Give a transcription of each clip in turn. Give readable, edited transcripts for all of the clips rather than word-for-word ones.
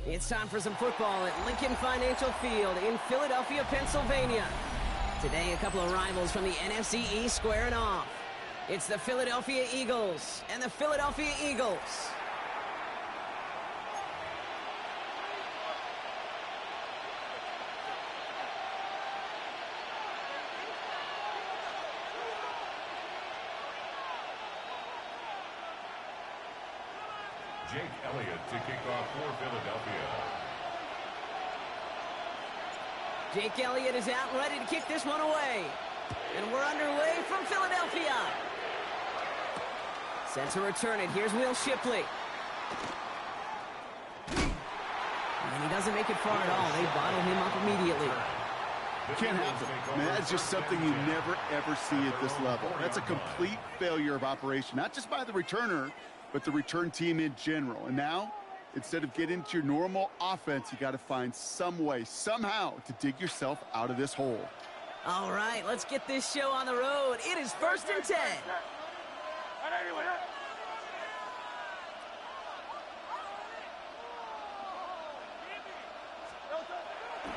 It's time for some football at Lincoln Financial Field in Philadelphia, Pennsylvania. Today, a couple of rivals from the NFC East squaring off. It's the Philadelphia Eagles and the Philadelphia Eagles. Jake Elliott to kick off for Philadelphia. Jake Elliott is out and ready to kick this one away. And we're underway from Philadelphia. Set to return it. Here's Will Shipley. And he doesn't make it far at all. They bottle him up immediately. Can't happen. I mean, that's just something you never, ever see at this level. That's a complete failure of operation, not just by the returner, but the return team in general. And now, instead of getting into your normal offense, you got to find some way, somehow, to dig yourself out of this hole. All right, let's get this show on the road. It is 1st and 10.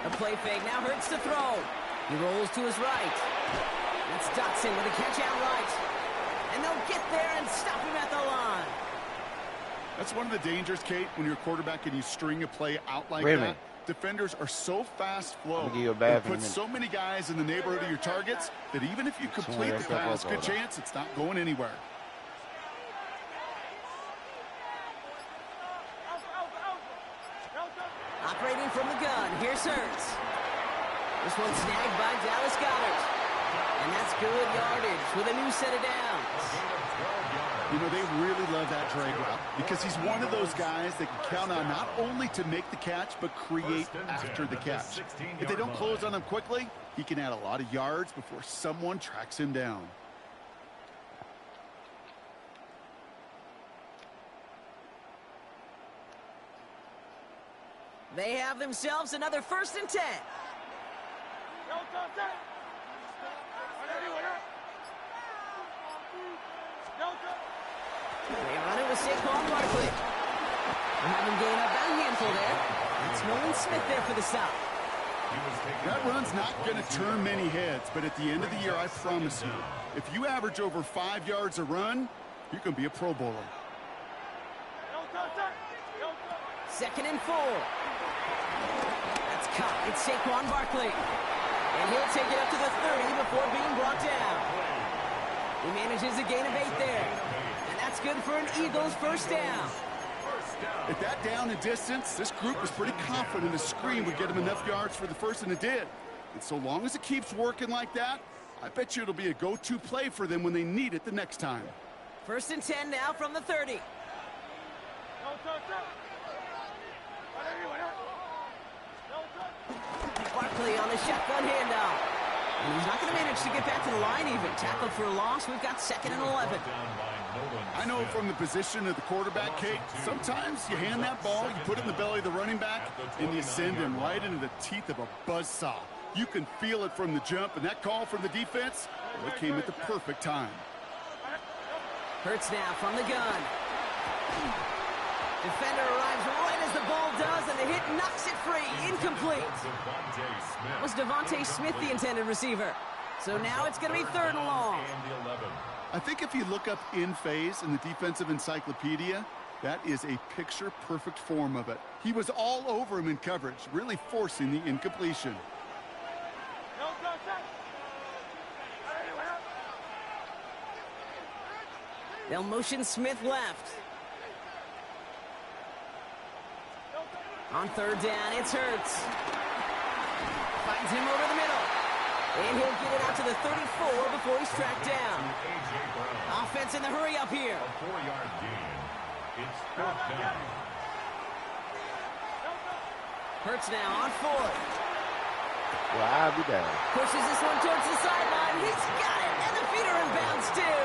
A play fake now hurts to throw. He rolls to his right. That's Dotson with a catch out right. And they'll get there and stop him at the line. That's one of the dangers, Kate, when you're a quarterback and you string a play out like that. Defenders are so fast flow. They put so many guys in the neighborhood of your targets that even if you complete the pass, good chance it's not going anywhere. Operating from the gun, here's Hurts. This one snagged by Dallas Goedert. And that's good yardage with a new set of downs. You know, they really love that drag route because he's one of those guys that can count on not only to make the catch, but create after the catch. If they don't close on him quickly, he can add a lot of yards before someone tracks him down. They have themselves another 1st and 10. They run it with Saquon Barkley. They have him gain up that handful there. That's Nolan Smith there for the stop. That run's not going to turn many heads, but at the end of the year, I promise you, if you average over 5 yards a run, you can be a Pro Bowler. 2nd and 4. That's caught. It's Saquon Barkley. And he'll take it up to the 30 before being brought down. He manages a gain of 8 there. And that's good for an Eagles 1st down. At that down and distance, this group was pretty confident a screen would get him enough yards for the first, and it did. And so long as it keeps working like that, I bet you it'll be a go-to play for them when they need it the next time. 1st and 10 now from the 30. Barkley on the shotgun handoff. And he's not going to manage to get back to the line even. Tackled for a loss. We've got 2nd and 11. I know from the position of the quarterback, Kate, sometimes you hand that ball, you put it in the belly of the running back, and you send him right into the teeth of a buzzsaw. You can feel it from the jump, and that call from the defense, well, it came at the perfect time. Hurts now from the gun. Defender arrives right as the ball does, and the hit knocks it free. Incomplete. That was Devontae Smith, the intended receiver. So now it's going to be 3rd and long. I think if you look up in phase in the defensive encyclopedia, that is a picture-perfect form of it. He was all over him in coverage, really forcing the incompletion. They'll motion Smith left. On 3rd down, it's Hurts. Finds him over the middle. And he'll get it out to the 34 before he's tracked down. Offense in the hurry up here. A 4-yard gain. It's 4th down. Hurts now on 4th. Well, I'll be down. Pushes this one towards the sideline. He's got it. And the feet are in bounds too.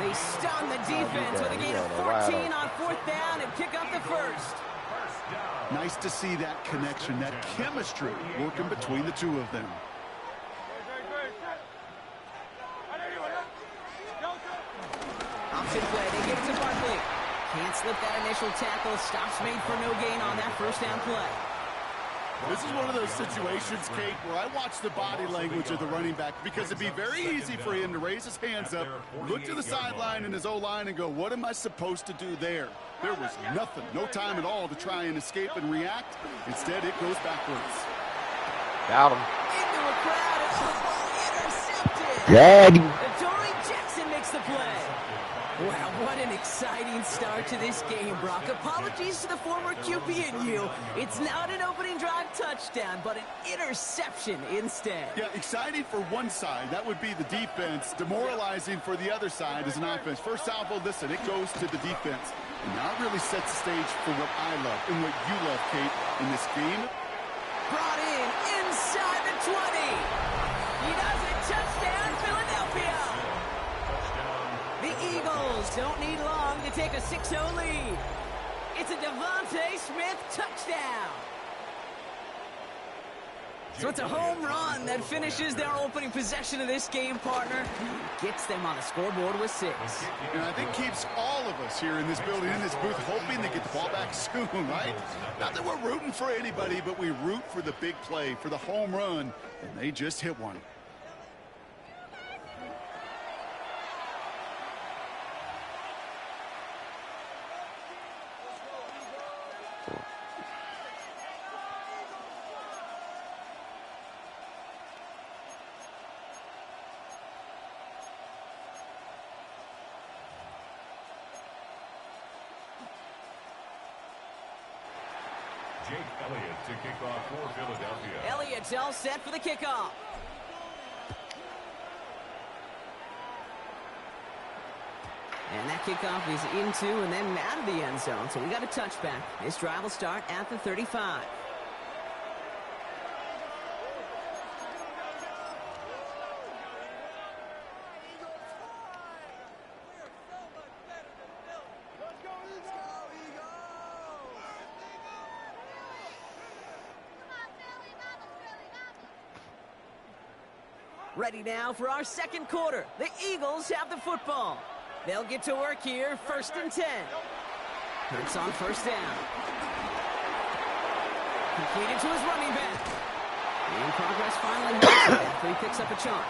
They stun the defense with a gain of 14 on 4th down and pick up the 1st. Nice to see that connection, that chemistry working between the two of them. Option play. They give it to Barkley. Can't slip that initial tackle. Stops made for no gain on that first down play. This is one of those situations, Kate, where I watch the body language of the running back because it'd be very easy for him to raise his hands up, look to the sideline in his O-line and go, what am I supposed to do there? There was nothing, no time at all to try and escape and react. Instead, it goes backwards. Got him. Into a crowd and football intercepted. Greg. Adoree Jackson makes the play. Wow, what an exciting start to this game, Brock. Apologies to the former QB and you. It's not an opening drive touchdown, but an interception instead. Yeah, exciting for one side. That would be the defense. Demoralizing for the other side as an offense. First salvo, listen, it goes to the defense. And now it really sets the stage for what I love and what you love, Kate, in this game. Brought in inside the 20. He does it. Touchdown, Philadelphia. The Eagles don't need long to take a 6-0 lead. It's a Devontae Smith touchdown. So it's a home run that finishes their opening possession of this game, partner. Gets them on the scoreboard with 6. And I think keeps all of us here in this building, in this booth, hoping they get the ball back soon, right? Not that we're rooting for anybody, but we root for the big play, for the home run, and they just hit one. Jake Elliott to kick off for Philadelphia. Elliott's all set for the kickoff. And that kickoff is into and then out of the end zone. So we got a touchback. This drive will start at the 35. Ready now for our second quarter. The Eagles have the football. They'll get to work here, 1st and 10. Hurts on first down. Completed to his running back. In progress finally after he picks up a chunk.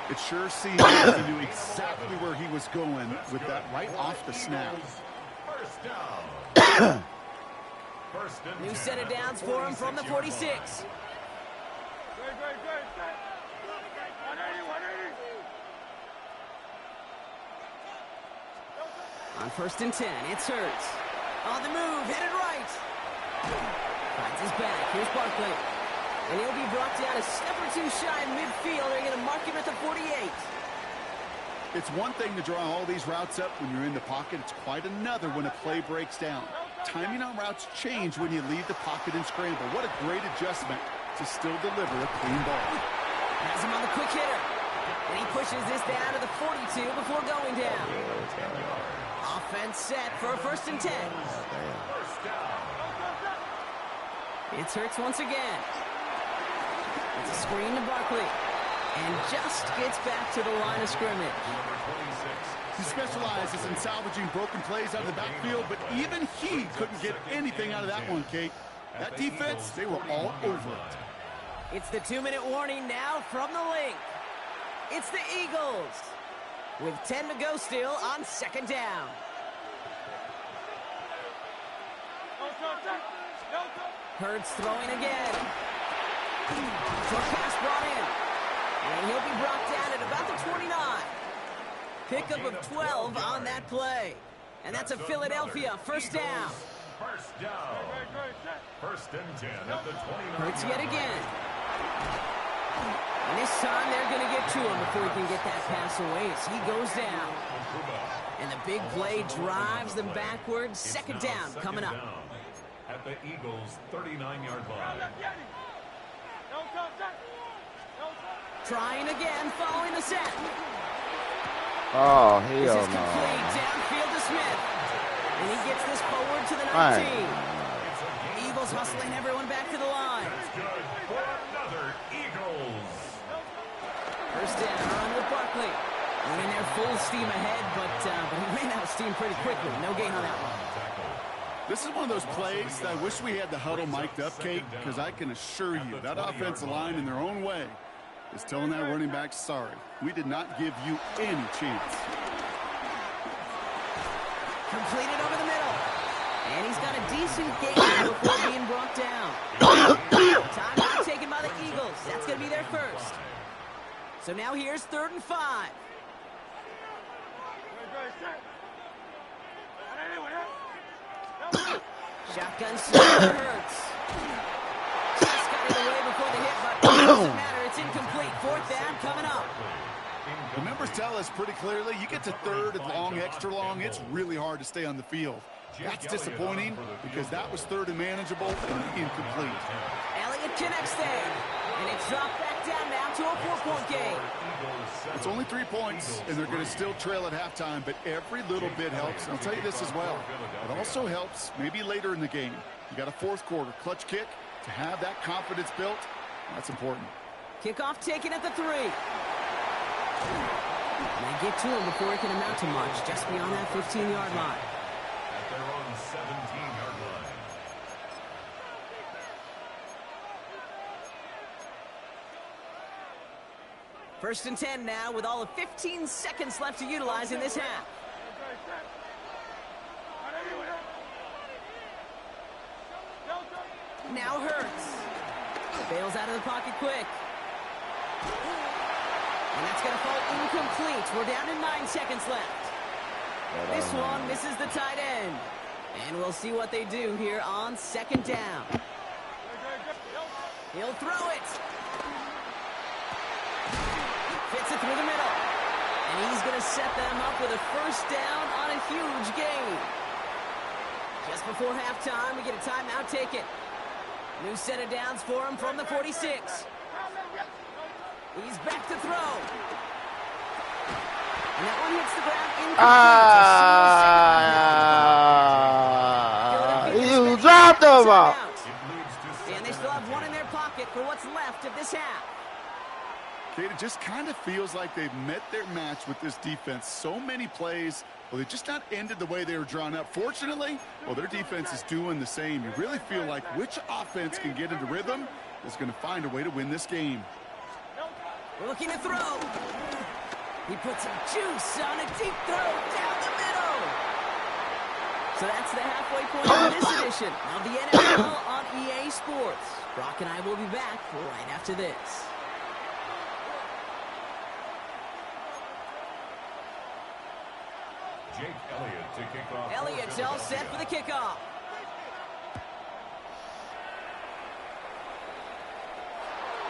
It sure seems like he knew exactly where he was going with that right off the snap. First down. First and New 10 set of downs for him from the 46. On 1st and 10, it's Hurts. On the move, headed right. Finds his back. Here's Barkley. And he'll be brought down a step or two shy of midfield. They're going to mark him at the 48. It's one thing to draw all these routes up when you're in the pocket. It's quite another when a play breaks down. Timing on routes change when you leave the pocket and scramble. What a great adjustment to still deliver a clean ball. Has him on the quick hitter. And he pushes this down to the 42 before going down. Offense set for a 1st and 10. First down. It's Hurts once again. It's a screen to Barkley. And just gets back to the line of scrimmage. Number 26. He specializes in salvaging broken plays out of the backfield, but even he couldn't get anything out of that one, Kate. That defense, they were all over it. It's the 2-minute warning now from the link. It's the Eagles with 10 to go still on 2nd down. Hurts throwing again. Short pass brought in. And he'll be brought down at about the 29. Pickup of 12 on that play. And that's a Philadelphia 1st down. First down. 1st and 10 at the 29. Hurts yet again. And this time they're going to get to him before he can get that pass away as he goes down. And the big play drives them backwards. 2nd down coming up. At the Eagles' 39-yard line. Trying again following the set. Oh, This hell is complete no. downfield to Smith. And he gets this forward to the 19. Eagles hustling everyone back to the line. That's good for another Eagles. 1st down, run with Barkley. Went in there full steam ahead, but he ran out of steam pretty quickly. No gain on that one. This is one of those plays that I wish we had the huddle mic'd up, Kate, because I can assure you that offensive line in their own way is telling that running back, sorry, we did not give you any chance. Completed over the middle. And he's got a decent gain before being brought down. Timeout taken by the Eagles. That's going to be their first. So now here's 3rd and 5. Shotgun snap Hurts. Just got it away before the hit, but it doesn't matter. It's incomplete. 4th down coming up. The numbers tell us pretty clearly, you get to 3rd and long, extra long, it's really hard to stay on the field. That's disappointing because that was 3rd and manageable and incomplete. Elliott connects there, and it's dropped back down now to a 4-point game. It's only 3 points, and they're going to still trail at halftime, but every little bit helps. And I'll tell you this as well. It also helps maybe later in the game. You got a 4th quarter clutch kick to have that confidence built. That's important. Kickoff taken at the 3. And they get to him before it can amount to much, just beyond that 15-yard line. At their own 17-yard line. First and 10 now with all of 15 seconds left to utilize in this half. Now Hurts. Bails out of the pocket quick. And that's going to fall incomplete. We're down to 9 seconds left. This one misses the tight end. And we'll see what they do here on 2nd down. He'll throw it. Fits it through the middle. And he's going to set them up with a 1st down on a huge gain. Just before halftime, we get a timeout taken. New set of downs for him from the 46. He's back to throw. And that one hits the ground incomplete. You dropped him. And they still have one in their pocket for what's left of this half. Kate, it just kind of feels like they've met their match with this defense. So many plays, well, they just not ended the way they were drawn up. Fortunately, well, their defense is doing the same. You really feel like which offense can get into rhythm is going to find a way to win this game. We're looking to throw. He puts some juice on a deep throw down the middle. So that's the halfway point of this edition of the NFL on EA Sports. Brock and I will be back right after this. Jake Elliott to kick off. Elliott's all set for the kickoff.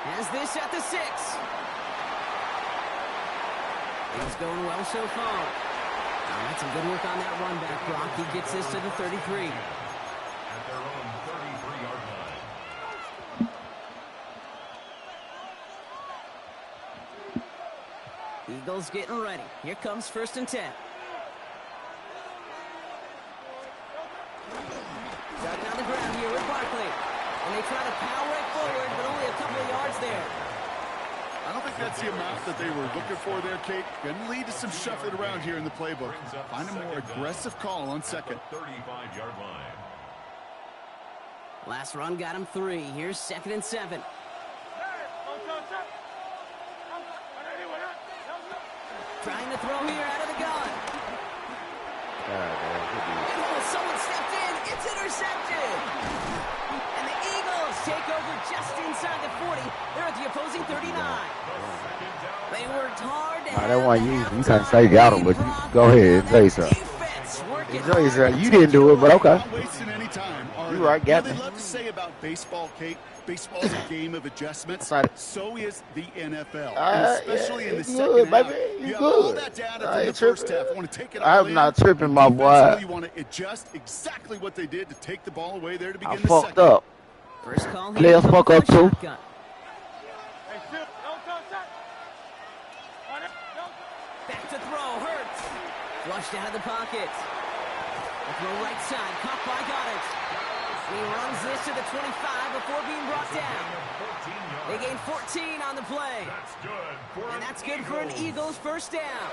Has this at the 6. Things going well so far. All right, some good work on that run back, Brock. He gets this to the 33. At their own 33-yard line. Eagles getting ready. Here comes 1st and 10. Starting on the ground here with Barkley. And they try to power it forward, but only a couple of yards there. I don't think that's the amount that they were looking for there, Kate. Going to lead to some shuffling around here in the playbook. Find a more aggressive call on 2nd. 35-yard line. Last run got him 3. Here's 2nd and 7. Trying to throw here out of the gun. Someone stepped in. It's intercepted. And the Eagles take over just inside the 40. They're at the opposing 39. They worked hard to I don't want you can't say got him, but you go ahead and say something. You didn't do it, but okay. Not wasting any time. You right, got me. me. They love to say about baseball, Kate. Baseball's a game of adjustments. So is the NFL, especially in the second half. Baby. You have all that data from the first half. I want to take it all I'm not tripping, my boy. You want to adjust exactly what they did to take the ball away there to begin I the fucked second. up. First call here. Players fuck up too. Back to throw. Hurts. Flushed out of the pocket. A throw right side. Caught by Goddard. And he runs this to the 25 before being brought down. They gain 14 on the play. And that's good for an Eagles first down.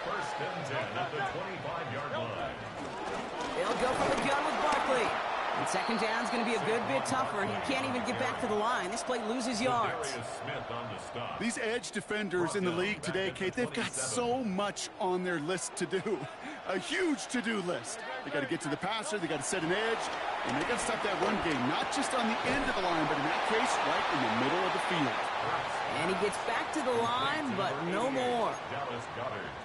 First and 10 at the 25-yard line. They'll go from the gun with Barkley. And second down's going to be a good bit tougher. He can't even get back to the line. This play loses yards. These edge defenders in the league today, Kate, they've got so much on their list to do. A huge to-do list. They got to get to the passer, they got to set an edge, and they got to stop that run game, not just on the end of the line, but in that case, right in the middle of the field. And he gets back to the line, but no more.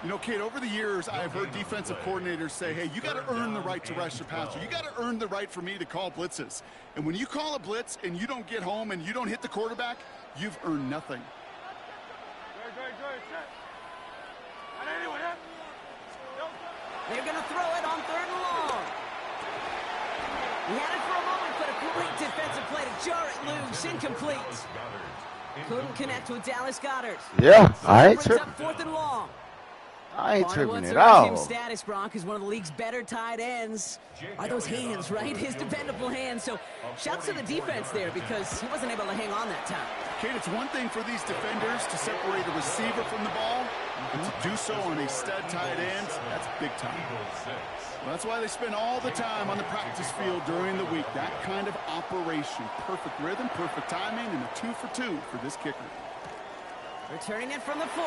You know, Kate, over the years, I've heard defensive coordinators say, hey, you got to earn the right to rush the passer. You got to earn the right for me to call blitzes. And when you call a blitz and you don't get home and you don't hit the quarterback, you've earned nothing. They're going to throw it on 3rd and long. He had it for a moment, but a great defensive play to jar it loose. Incomplete. Couldn't connect with Dallas Goedert. Yeah, I ain't Brings up tripping. 4th and long. I ain't tripping at What's all. his status, Bronk, is one of the league's better tight ends. Are those hands, right? His dependable hands. So shouts to the defense there because he wasn't able to hang on that time. Kate, it's one thing for these defenders to separate a receiver from the ball, but to do so on a stud tight end, that's big time. Well, that's why they spend all the time on the practice field during the week. That kind of operation. Perfect rhythm, perfect timing, and a 2 for 2 for this kicker. Returning it from the 4.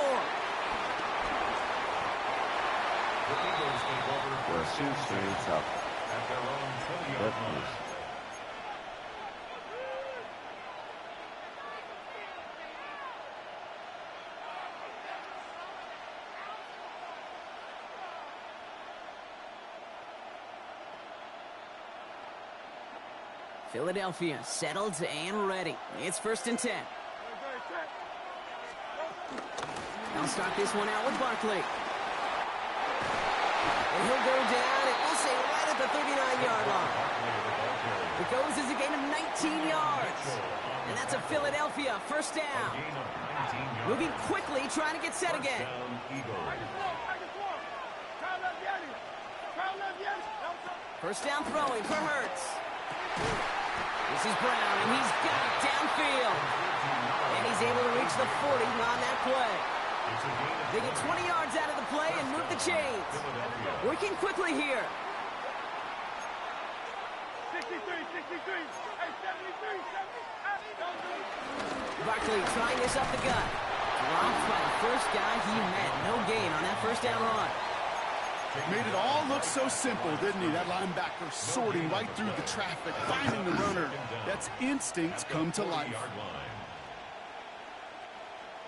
The Eagles take over first and 10 Shoot, at their own 20-yard line. Philadelphia settled and ready. It's 1st and 10. They'll start this one out with Barkley. And he'll go down, and we'll say right at the 39-yard line. It goes as a gain of 19 yards. And that's a Philadelphia first down. Moving quickly, trying to get set again. First down throwing for Hurts. This is Brown, and he's got it downfield. And he's able to reach the 40 on that play. They get 20 yards out of the play and move the chains. Working quickly here. 63, 63, hey, 73, 73. Barkley trying this up the gut. Dropped by the first guy he met. No gain on that first down run. Made it all look so simple, didn't he? That linebacker sorting right through the traffic, finding the runner. That's instincts come to life.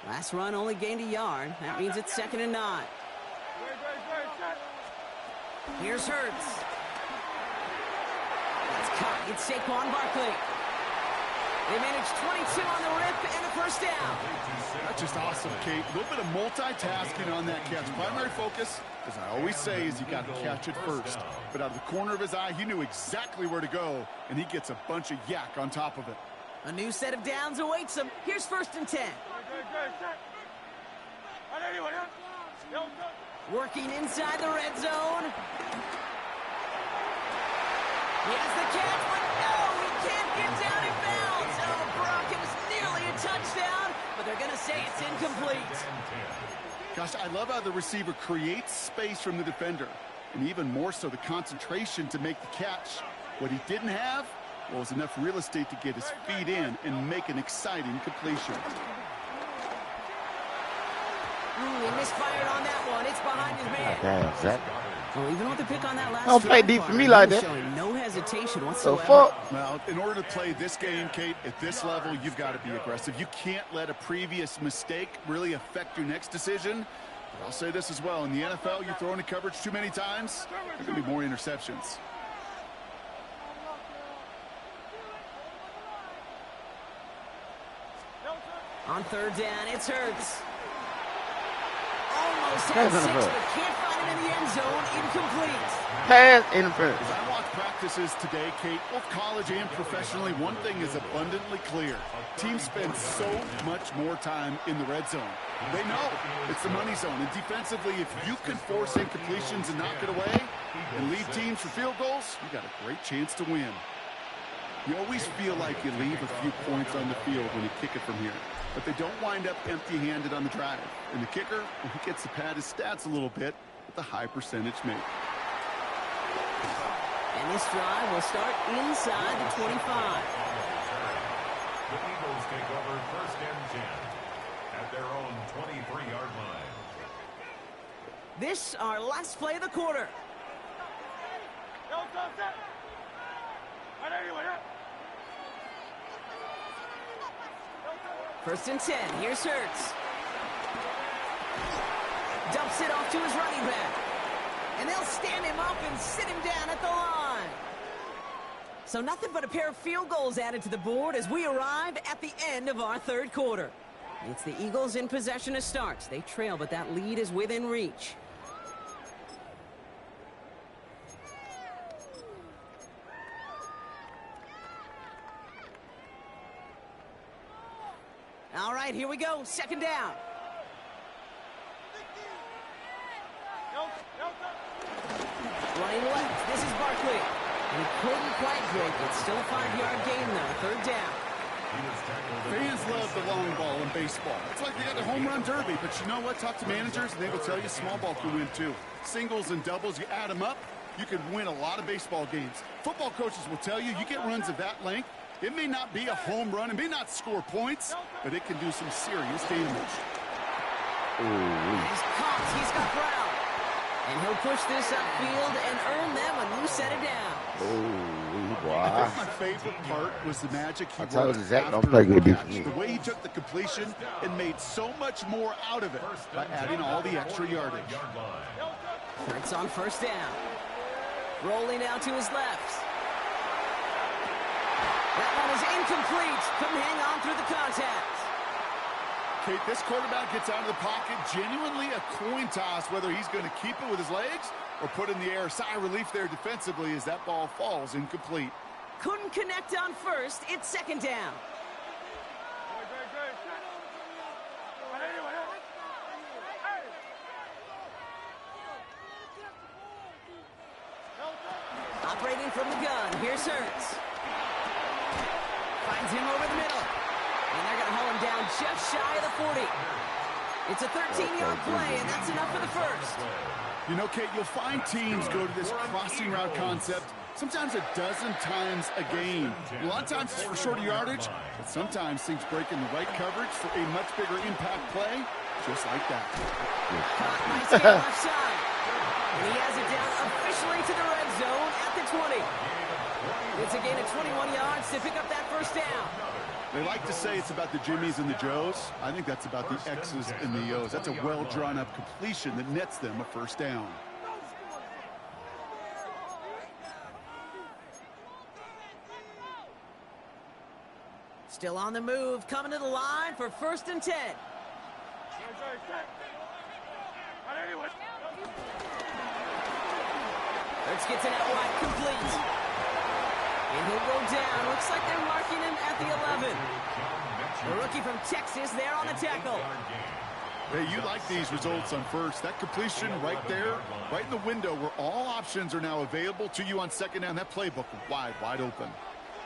Last run only gained a yard. That means it's 2nd and 9. Here's Hurts. That's caught. It's Saquon Barkley. They managed 22 on the rip and a first down. That's just awesome, Kate. A little bit of multitasking on that catch. Primary focus, as I always say, is you got to catch it first. But out of the corner of his eye, he knew exactly where to go, and he gets a bunch of yak on top of it. A new set of downs awaits him. Here's 1st and 10. Working inside the red zone. He has the catch, but no, he can't get down in bounds. Oh, Brock, it was nearly a touchdown, but they're going to say it's incomplete. Gosh, I love how the receiver creates space from the defender, and even more so the concentration to make the catch. What he didn't have was enough real estate to get his feet in and make an exciting completion. He misfired on that one. It's behind his man. Damn, Zach. Well, even with the pick on that last Don't play deep for me like that. Showing no hesitation So whatsoever. fuck. Well, in order to play this game, Kate, at this level, you've got to be aggressive. You can't let a previous mistake really affect your next decision. But I'll say this as well. In the NFL, you throw into coverage too many times, there's going to be more interceptions. On 3rd down, it's Hurts. Almost had 6, but can't find him in the end zone. Incomplete. Pass interference. As I watch practices today, Kate, both college and professionally, one thing is abundantly clear. Teams spend so much more time in the red zone. They know it's the money zone. And defensively, if you can force incompletions and knock it away and leave beat teams for field goals, you got a great chance to win. You always feel like you leave a few points on the field when you kick it from here, but they don't wind up empty-handed on the drive. And the kicker, well, he gets to pad his stats a little bit with a high percentage make. And this drive will start inside the 25. The Eagles take over 1st and 10 at their own 23-yard line. This our last play of the quarter. First and 10. Here's Hurts. Dumps it off to his running back. And they'll stand him up and sit him down at the line. So nothing but a pair of field goals added to the board as we arrive at the end of our third quarter. It's the Eagles in possession to start. They trail, but that lead is within reach. All right, here we go. Second down. Running left. This is Barkley. And he couldn't quite break it. Still a 5-yard gain, though. Third down. Fans love the long ball in baseball. It's like they got the home run derby, but you know what? Talk to managers, and they will tell you small ball can win, too. Singles and doubles, you add them up, you can win a lot of baseball games. Football coaches will tell you, you get runs of that length, it may not be a home run, it may not score points, but it can do some serious damage. He's caught. He's got Brown. And he'll push this upfield and earn them a new set of downs. I think my favorite part was the magic he told worked you, Zach, don't after play the good catch. defense. The way he took the completion and made so much more out of it by adding all the extra yardage. Hurts on first down. Rolling out to his left. That one is incomplete. Couldn't hang on through the contact. Kate, this quarterback gets out of the pocket, genuinely a coin toss whether he's going to keep it with his legs or put in the air. Sigh of relief there defensively as that ball falls incomplete. Couldn't connect on first. It's second down. Operating from the gun. Here's Hurts. Finds him over the middle. And they're going to haul him down just shy of the 40. It's a 13-yard play, and that's enough for the first. You know, Kate, you'll find teams go to this crossing route concept sometimes a dozen times a game. A lot of times it's for shorter yardage, but sometimes things break in the right coverage for a much bigger impact play, just like that. Caught nice hit left side. And he has it down officially to the red zone at the 20. It's a gain of 21 yards to pick up that first down. They like to say it's about the Jimmies and the Joes. I think that's about the X's and the O's. That's a well-drawn-up completion that nets them a first down. Still on the move, coming to the line for first and 10. Hurts gets it out wide, complete. And he'll go down. Looks like they're marking him at the 11. The rookie from Texas there on the tackle. Hey, you like these results on first. That completion right there, right in the window where all options are now available to you on second down. That playbook wide open.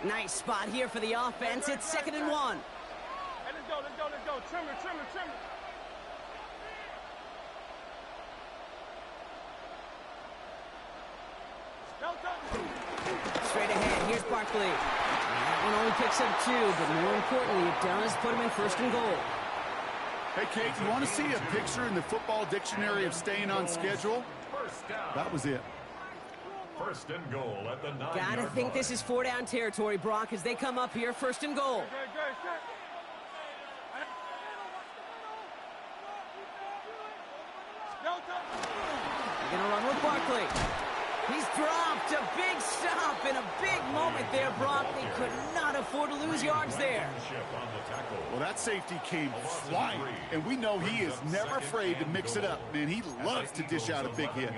Nice spot here for the offense. It's second and 1. Hey, let's go. Trimmer. Straight ahead, here's Barkley. That one only picks up 2, but more importantly, it does put him in first and goal. Hey, Kate, you want to see a picture in the football dictionary of staying on schedule? That was it. First and goal at the 9-yard line. Gotta think this is 4-down territory, Brock, as they come up here, first and goal. They're gonna run with Barkley. He's dropped a big stop and a big moment there, Brock. They could not afford to lose yards there. Well, that safety came flying, and we know he is never afraid to mix it up. Man, he loves to dish out a big hit.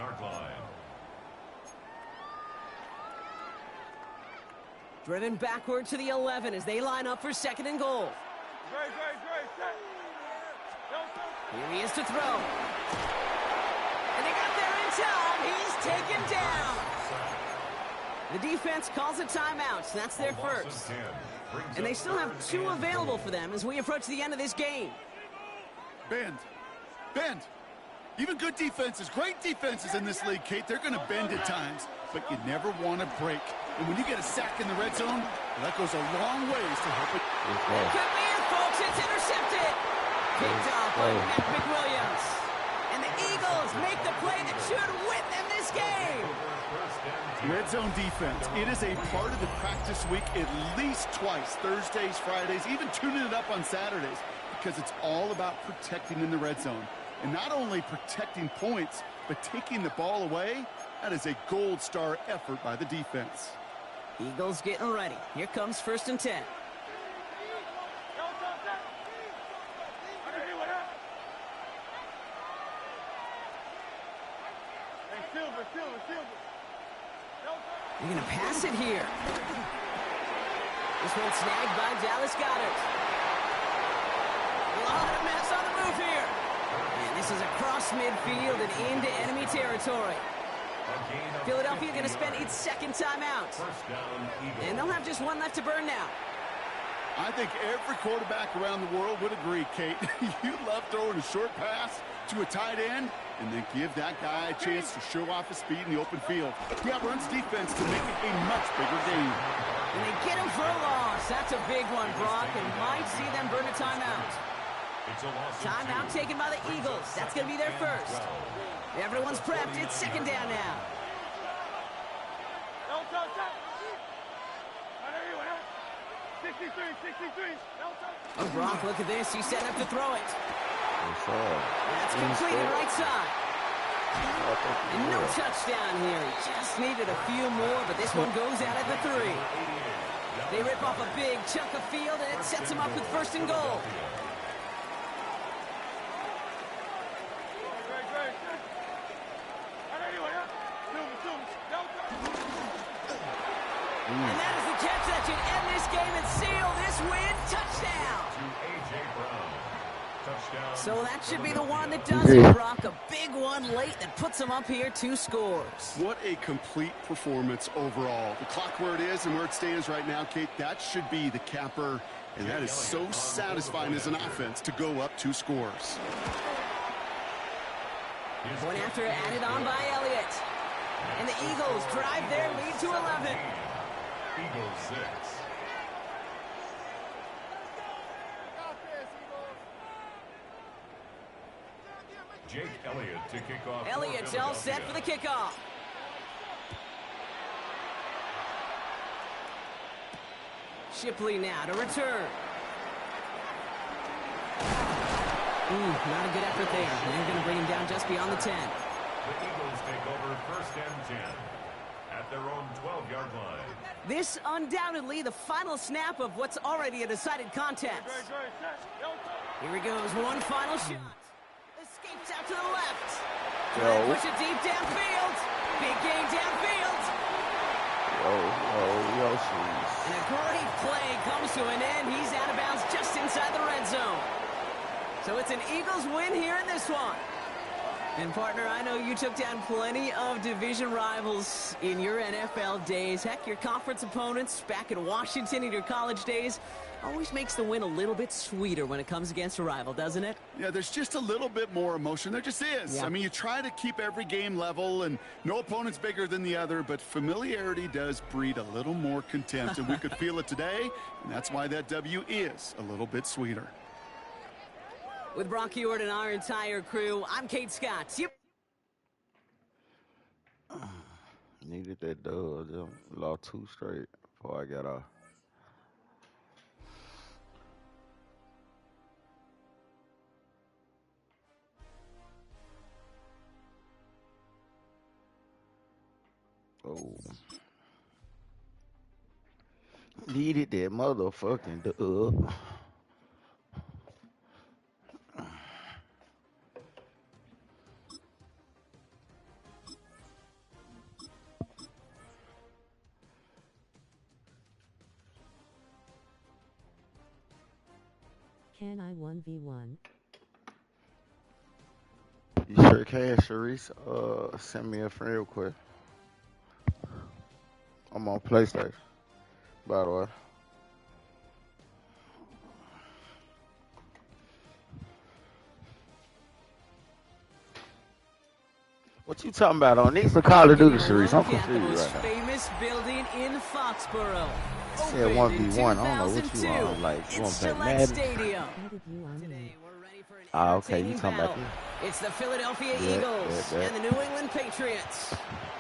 Driven backward to the 11 as they line up for second and goal. Here he is to throw. And they got there in time. He's taken down. The defense calls a timeout. So that's their first. And they still have 2 available for them as we approach the end of this game. Bend. Bend. Even good defenses, great defenses in this league, Kate, they're going to bend at times, but you never want to break. And when you get a sack in the red zone, well, that goes a long ways to help it. It could be it, folks. It's intercepted. Picked off by Matt McWilliams. And the Eagles make the play that should win them this game. Red zone defense, it is a part of the practice week at least twice, Thursdays, Fridays, even tuning it up on Saturdays, because it's all about protecting in the red zone. And not only protecting points, but taking the ball away, that is a gold star effort by the defense. Eagles getting ready. Here comes 1st and 10. You're going to pass it here. This one snagged by Dallas Goedert. A lot of mess on the move here. And this is across midfield and into enemy territory. Philadelphia going to spend its 2nd timeout. And they'll have just 1 left to burn now. I think every quarterback around the world would agree, Kate. You love throwing a short pass to a tight end and then give that guy a chance to show off his speed in the open field. He outruns defense to make it a much bigger game. And they get him for a loss. That's a big one, Brock, and might see them burn a timeout. Timeout taken by the Eagles. That's going to be their first. Everyone's prepped. It's 2nd down now. Oh, Brock, look at this. He's set up to throw it. That's completed right side. And no touchdown here. He just needed a few more, but this one goes out at the 3. They rip off a big chunk of field, and it sets them up with 1st and goal. And that is the catch that should end this game and seal this win. Touchdown! So that should be the one that does it, Brock. A big one late that puts them up here 2 scores. What a complete performance overall. The clock where it is and where it stands right now, Kate, that should be the capper. And that is so satisfying as an offense to go up 2 scores. Point after added on by Elliott. And the Eagles drive their lead to 11. Eagles 6. Jake Elliott to kick off. Elliott's all set for the kickoff. Shipley now to return. Not a good effort there. They're going to bring him down just beyond the 10. The Eagles take over 1st and 10 at their own 12-yard line. This undoubtedly the final snap of what's already a decided contest. Here he goes, one final shot. Escapes out to the left. Push it deep downfield. Big game downfield. And a great play comes to an end. He's out of bounds just inside the red zone. So it's an Eagles win here in this one. And, partner, I know you took down plenty of division rivals in your NFL days. Heck, your conference opponents back in Washington in your college days always makes the win a little bit sweeter when it comes against a rival, doesn't it? Yeah, there's just a little bit more emotion. There just is. Yeah. I mean, you try to keep every game level, and no opponent's bigger than the other, but familiarity does breed a little more contempt, and we could feel it today, and that's why that W is a little bit sweeter. With Brock Ewart and our entire crew, I'm Kate Scott. Needed that dub. Lost 2 straight before I got off. Oh. Needed that motherfucking dub. Can I 1v1? You sure can, Sharice. Send me a friend real quick. I'm on PlayStation, by the way. What you talking about on these? The Call of Duty series. I'm confused right now. Famous building in Foxborough. Said 1v1. I don't know what you want. Like, you want to play Madden? Stadium. Today we're ready for an Okay, you talking about this? It's the Philadelphia Eagles and the New England Patriots.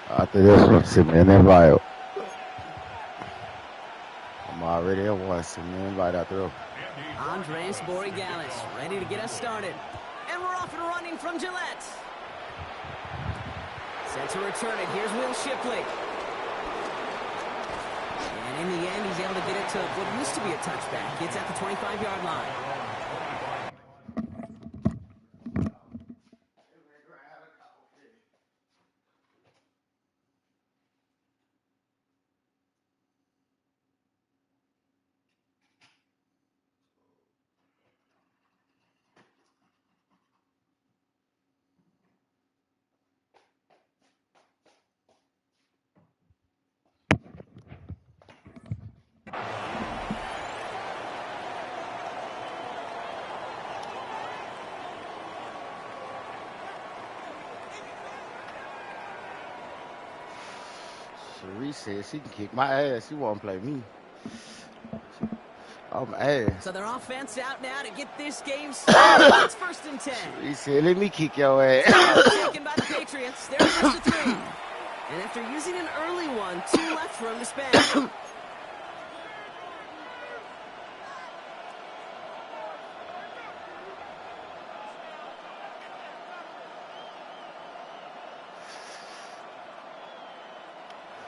After this one, send me an invite. I'm already in one. Send me an invite out there. Andres Borregales ready to get us started. And we're off and running from Gillette. Set to return it. Here's Will Shipley. And in the end, he's able to get it to what used to be a touchback. It's at the 25-yard line. Cherie said she can kick my ass. She won't play me. I'm ass. So their offense out now to get this game started. It's 1st and 10. He said, let me kick your ass. Taken by the Patriots. They're 1st to 3. And after using an early one, 2 left for him to spend.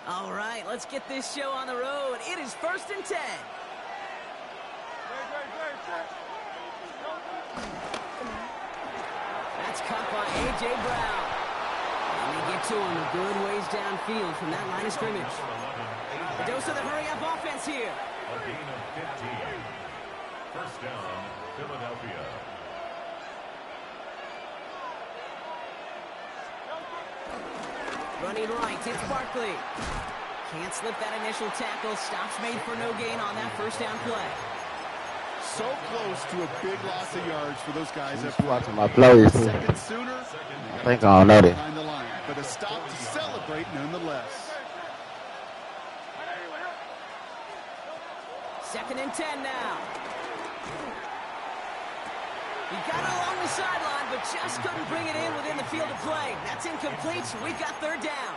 All right, let's get this show on the road. It is 1st and 10. That's caught by A.J. Brown. And they get to him a good ways downfield from that line of scrimmage. A dose of the hurry-up offense here. A gain of 15. 1st down, Philadelphia. Running right, it's Barkley. Can't slip that initial tackle. Stops made for no gain on that 1st down play. So close to a big loss of yards for those guys. He's watching my plays. Second sooner. I think I don't know that. Behind the line, but a stop to celebrate nonetheless. 2nd and 10 now. He got it along the sideline, but just couldn't bring it in within the field of play. That's incomplete, so we've got 3rd down.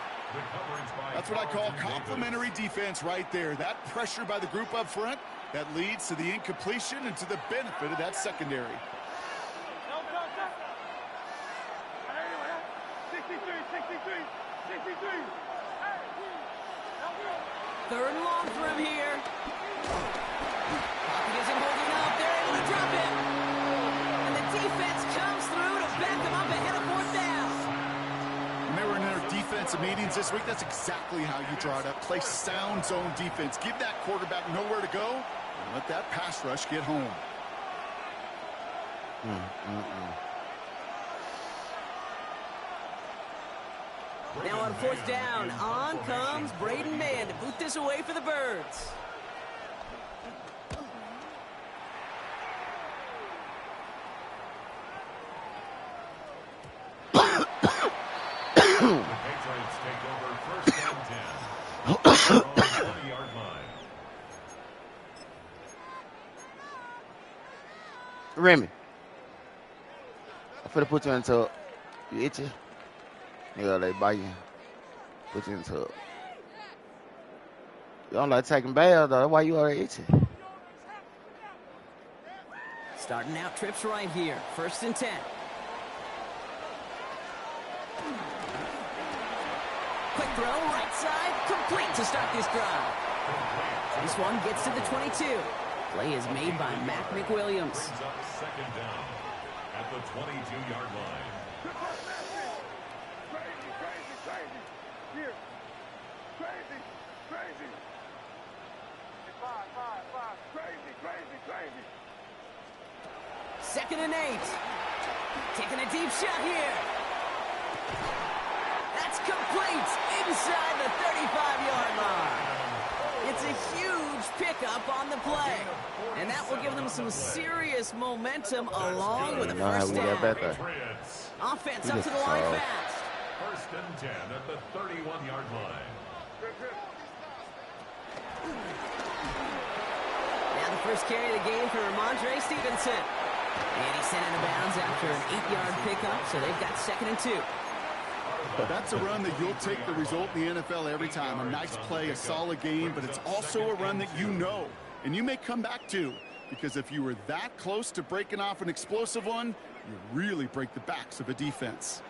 That's what I call complimentary defense right there. That pressure by the group up front, that leads to the incompletion and to the benefit of that secondary. 3rd and long for him here. Pocket isn't holding up. They're able to drop it. And the defense comes through to back him up ahead of 4th down. When they were in their defensive meetings this week, that's exactly how you draw it up. Play sound zone defense. Give that quarterback nowhere to go and let that pass rush get home. Now on 4th down, on comes Braden Mann to boot this away for the Birds. The Patriots take over 1st and 10. 20-yard line. Remy, I'm finna put you in the tub. You itchy? Yeah, they bite you. Put you in the tub. You don't like taking baths, though. That's why you already itchy. Starting out trips right here. 1st and 10. Quick throw, right side, complete to start this drive. This one gets to the 22. Play is made by Mac McWilliams. Brings up 2nd down at the 22-yard line. Second and 8. Taking a deep shot here. That's complete inside the 35-yard line. back up on the play. And that will give them some serious momentum along with a first down. Offense up to the line fast. First and 10 at the 31-yard line. Now the first carry of the game for Ramondre Stevenson. And he's sent out of bounds after an 8-yard pickup, so they've got 2nd and 2. That's a run that you'll take the result in the NFL every time. A nice play, a solid game, but it's also a run that you know and you may come back to, because if you were that close to breaking off an explosive one, you really break the backs of a defense.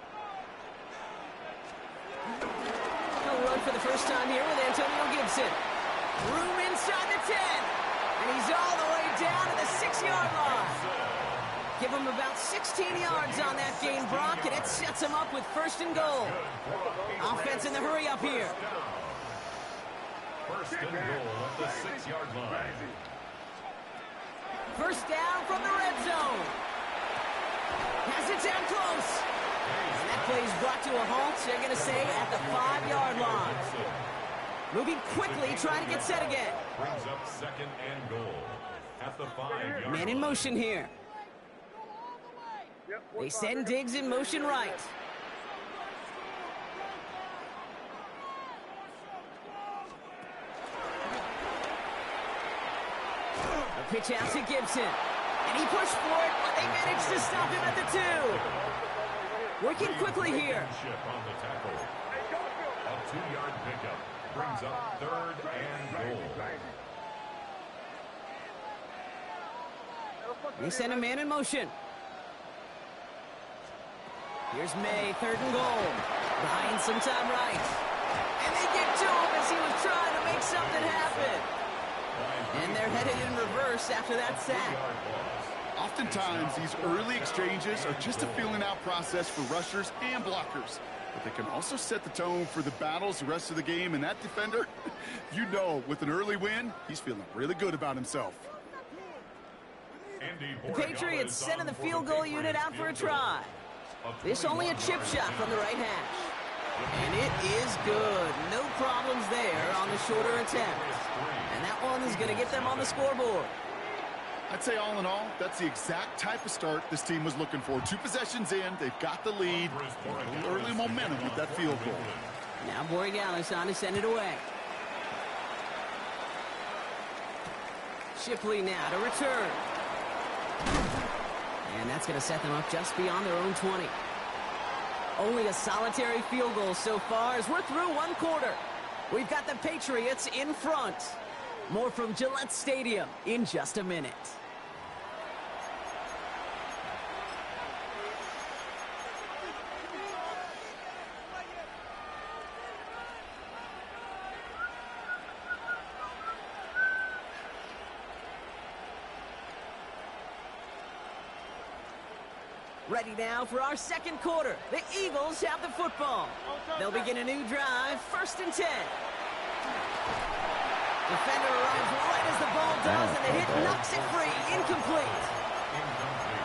He'll run for the first time here with Antonio Gibson. Room inside the 10. And he's all the way down to the 6-yard line. Give him about 16 yards on that gain, Brock, and it sets him up with 1st and goal. Offense in the hurry up here. First and goal at the 6-yard line. First down from the red zone. Has it down close. And that play is brought to a halt, so they're going to say at the 5-yard line. Moving quickly, trying to get set again. Brings up 2nd and goal at the 5-yard line. Man in motion here. They send Diggs in motion right. A pitch out to Gibson. And he pushed for it, but they managed to stop him at the 2. Working quickly here. On the tackle. A 2-yard pickup brings up 3rd and goal. They send a man in motion. Here's May, 3rd and goal. Behind sometime right. And they get to him as he was trying to make something happen. And they're headed in reverse after that sack. Oftentimes, these early exchanges are just a feeling out process for rushers and blockers. But they can also set the tone for the battles the rest of the game. And that defender, you know, with an early win, he's feeling really good about himself. The Patriots sending the field goal unit out for a try. This only a chip shot from the right hash. And it is good. No problems there on the shorter attempt. And that one is going to get them on the scoreboard. I'd say all in all, that's the exact type of start this team was looking for. 2 possessions in, they've got the lead, and early momentum with that field goal. Now Borregales on to send it away. Shipley now to return. And that's going to set them up just beyond their own 20. Only a solitary field goal so far as we're through 1 quarter. We've got the Patriots in front. More from Gillette Stadium in just a minute. Ready now for our 2nd quarter. The Eagles have the football. They'll begin a new drive, 1st and 10. Defender arrives right as the ball does, and the hit knocks it free. Incomplete.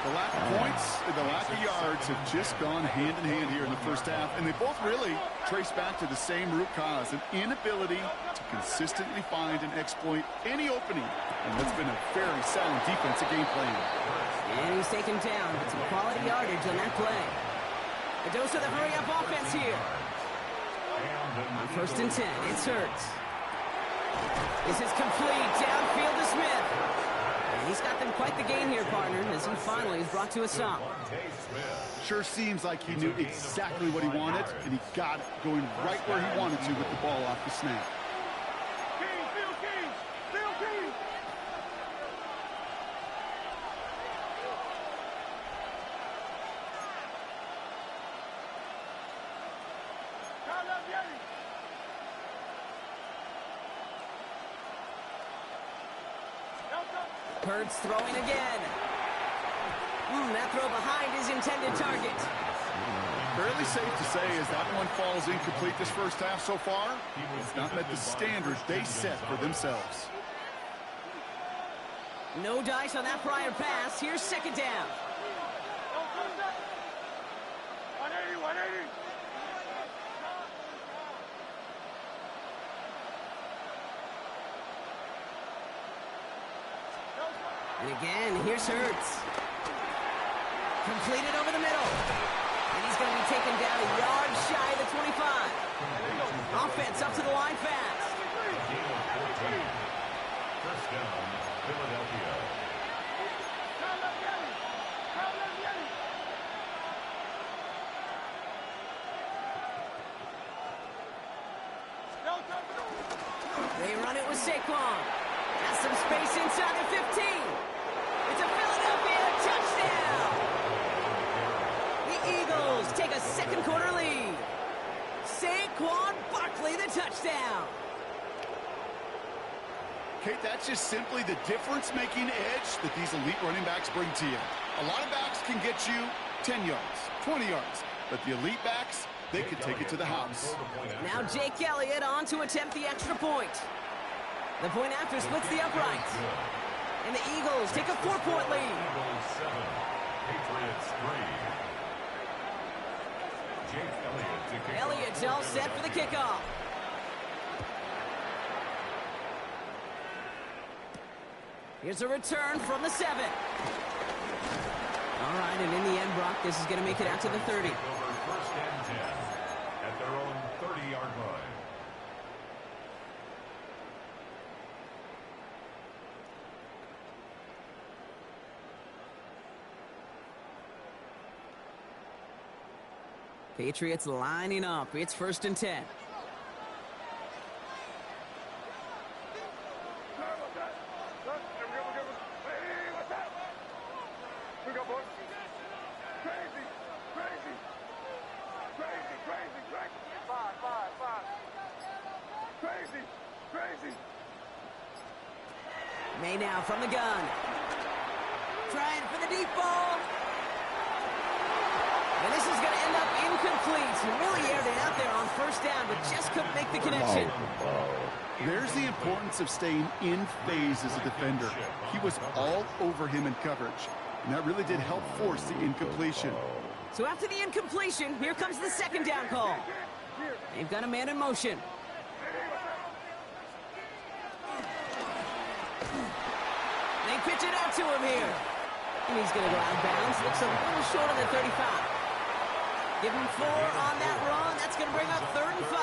The lack of points and the lack of yards have just gone hand in hand here in the first half, and they both really trace back to the same root cause, an inability to consistently find and exploit any opening. And that's been a very sound defensive game plan. And he's taken down with some quality yardage on that play. A dose of the hurry-up offense here. On 1st and 10, it's Hurts. This is complete, downfield to Smith. And he's got them quite the game here, partner, as he finally is brought to a stop. Sure seems like he knew exactly what he wanted, and he got it going right where he wanted to with the ball off the snap. Hurts throwing again. That throw behind his intended target. Fairly safe to say as that one falls incomplete this first half so far, it's not met the standards they set for themselves. No dice on that prior pass. Here's 2nd down. 180, 180. And again, here's Hurts. Completed over the middle. And he's going to be taken down a yard shy of the 25. Offense up to the line fast. Gain of 14. First down, Philadelphia. They run it with Saquon. Has some space inside the 15. It's a Philadelphia touchdown. The Eagles take a second quarter lead. Saquon Barkley the touchdown. Kate, that's just simply the difference-making edge that these elite running backs bring to you. A lot of backs can get you 10 yards, 20 yards, but the elite backs, they could take it to the house. Now Jake Elliott on to attempt the extra point. The point after splits the upright. And the Eagles take a 4-point lead. Eagles 7, Patriots 3. Jake Elliott to kick off. Elliott's all set for the kickoff. Here's a return from the 7. All right, and in the end, Brock, this is going to make it out to the 30. Over first and 10 at their own 30-yard line. Patriots lining up. It's first and 10. May now from the gun. Trying for the deep ball. And this is going to end up incomplete. He really aired it out there on first down, but just couldn't make the connection. There's the importance of staying in phase as a defender. He was all over him in coverage, and that really did help force the incompletion. So after the incompletion, here comes the second down call. They've got a man in motion. They pitch it out to him here. And he's going to go out of bounds. Looks a little short of the 35. Give him 4 on that run. That's going to bring up 3rd and 5.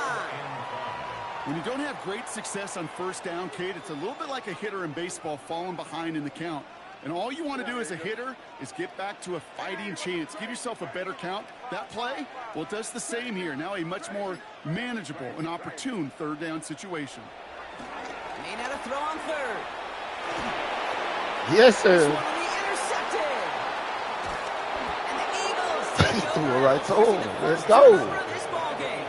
When you don't have great success on first down, Kate, it's a little bit like a hitter in baseball falling behind in the count. And all you want to do as a hitter is get back to a fighting chance. Give yourself a better count. That play, well, it does the same here. Now a much more manageable and opportune third down situation. Made out a throw on 3rd. Yes, sir. This one will be intercepted. And the Eagles take Threw over. it right to him. Forcing the Let's first go. turnover of this ball game.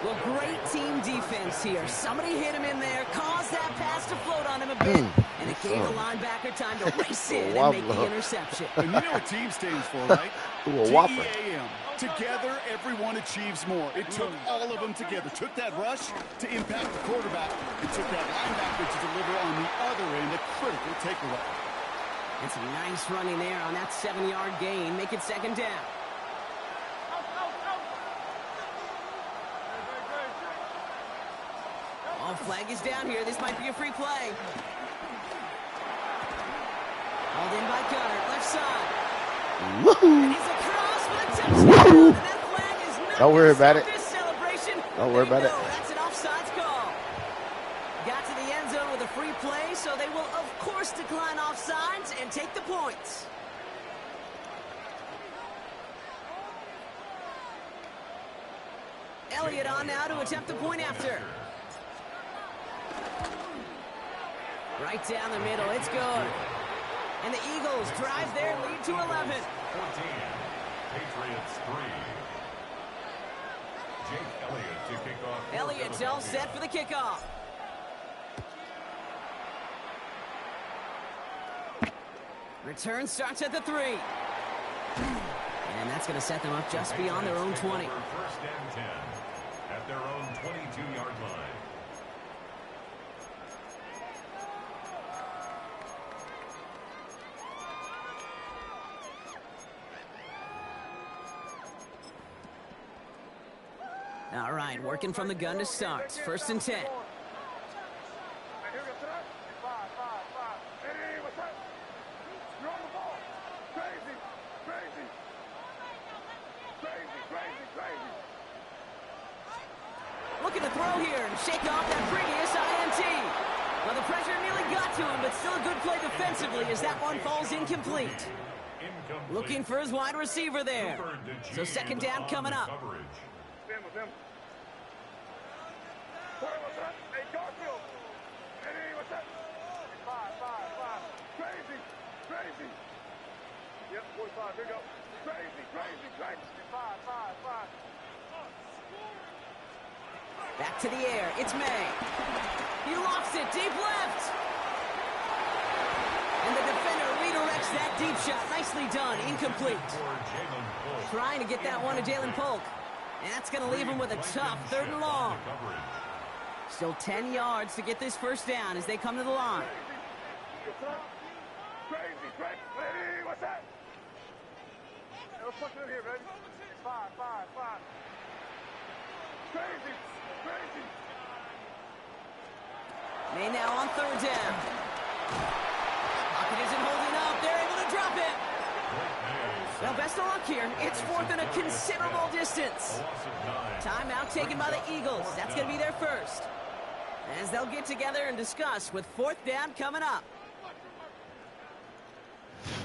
Well, great team defense here. Somebody hit him in there, caused that pass to float on him a bit, and it gave the linebacker time to race in and make the interception. And you know what team stands for, right? Ooh, a whopper. TEAM. Together, everyone achieves more. It took all of them together. Took that rush to impact the quarterback. It took that linebacker to deliver on the other end, a critical takeaway. And some nice running there on that 7-yard gain. Make it second down. Oh, flag is down here. This might be a free play. Hauled in by Gunner, left side. Woohoo! And he's across for the touchdown. And that flag is not Don't worry gonna about stop it. this celebration. Don't worry about it. No, that's an offsides call. Got to the end zone with a free play, so they will, of course, decline offsides and take the points. Elliott on now to attempt the point after. Right down the middle, it's good. And the Eagles drive their lead to 11. 14, Patriots 3. Jake Elliott to kick off. Elliott's all set for the kickoff. Return starts at the 3. And that's going to set them up just beyond their own 20. First and 10 at their own 22-yard line. All right, working from the gun to start. First and 10. Looking to throw here and shake off that previous INT. Well, the pressure nearly got to him, but still a good play defensively as that one falls incomplete. Looking for his wide receiver there. So second down coming up. Hey, Garfield. Hey, what's up? Five. Crazy. Yep, 45. Here we go. Crazy. Five. Back to the air. It's May. He lofts it deep left. And the defender redirects that deep shot. Nicely done. Incomplete. Trying to get that one to Jalen Polk. And that's going to leave him with a tough 3rd and long. Still 10 yards to get this first down as they come to the line. Crazy. Hey, what's that? Hey, let's push it in here, baby. Five. Crazy. May now on 3rd down. Pocket isn't holding up. They're able to drop it. Well, best of luck here. It's 4th and a considerable distance. Timeout taken by the Eagles. That's going to be their first. As they'll get together and discuss with 4th down coming up.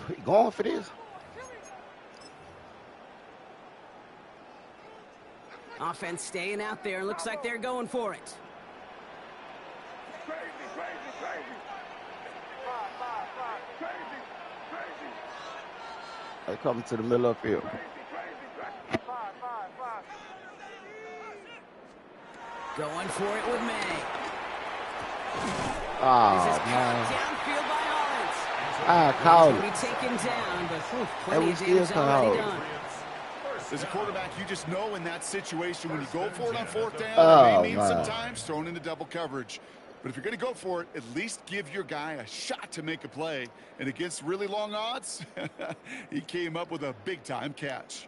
We going for this? Offense staying out there. Looks like they're going for it. Crazy. Five. Crazy. They coming to the middle of the field. Five. Going for it with May. Oh, This is man. downfield by Hollins. I called He'll it. be taken down, but plenty And we of still damage already called. done. As a quarterback, you just know in that situation when you go for it on 4th down, Oh, it may mean man. sometimes thrown into double coverage. But if you're going to go for it, at least give your guy a shot to make a play. And against really long odds, he came up with a big-time catch.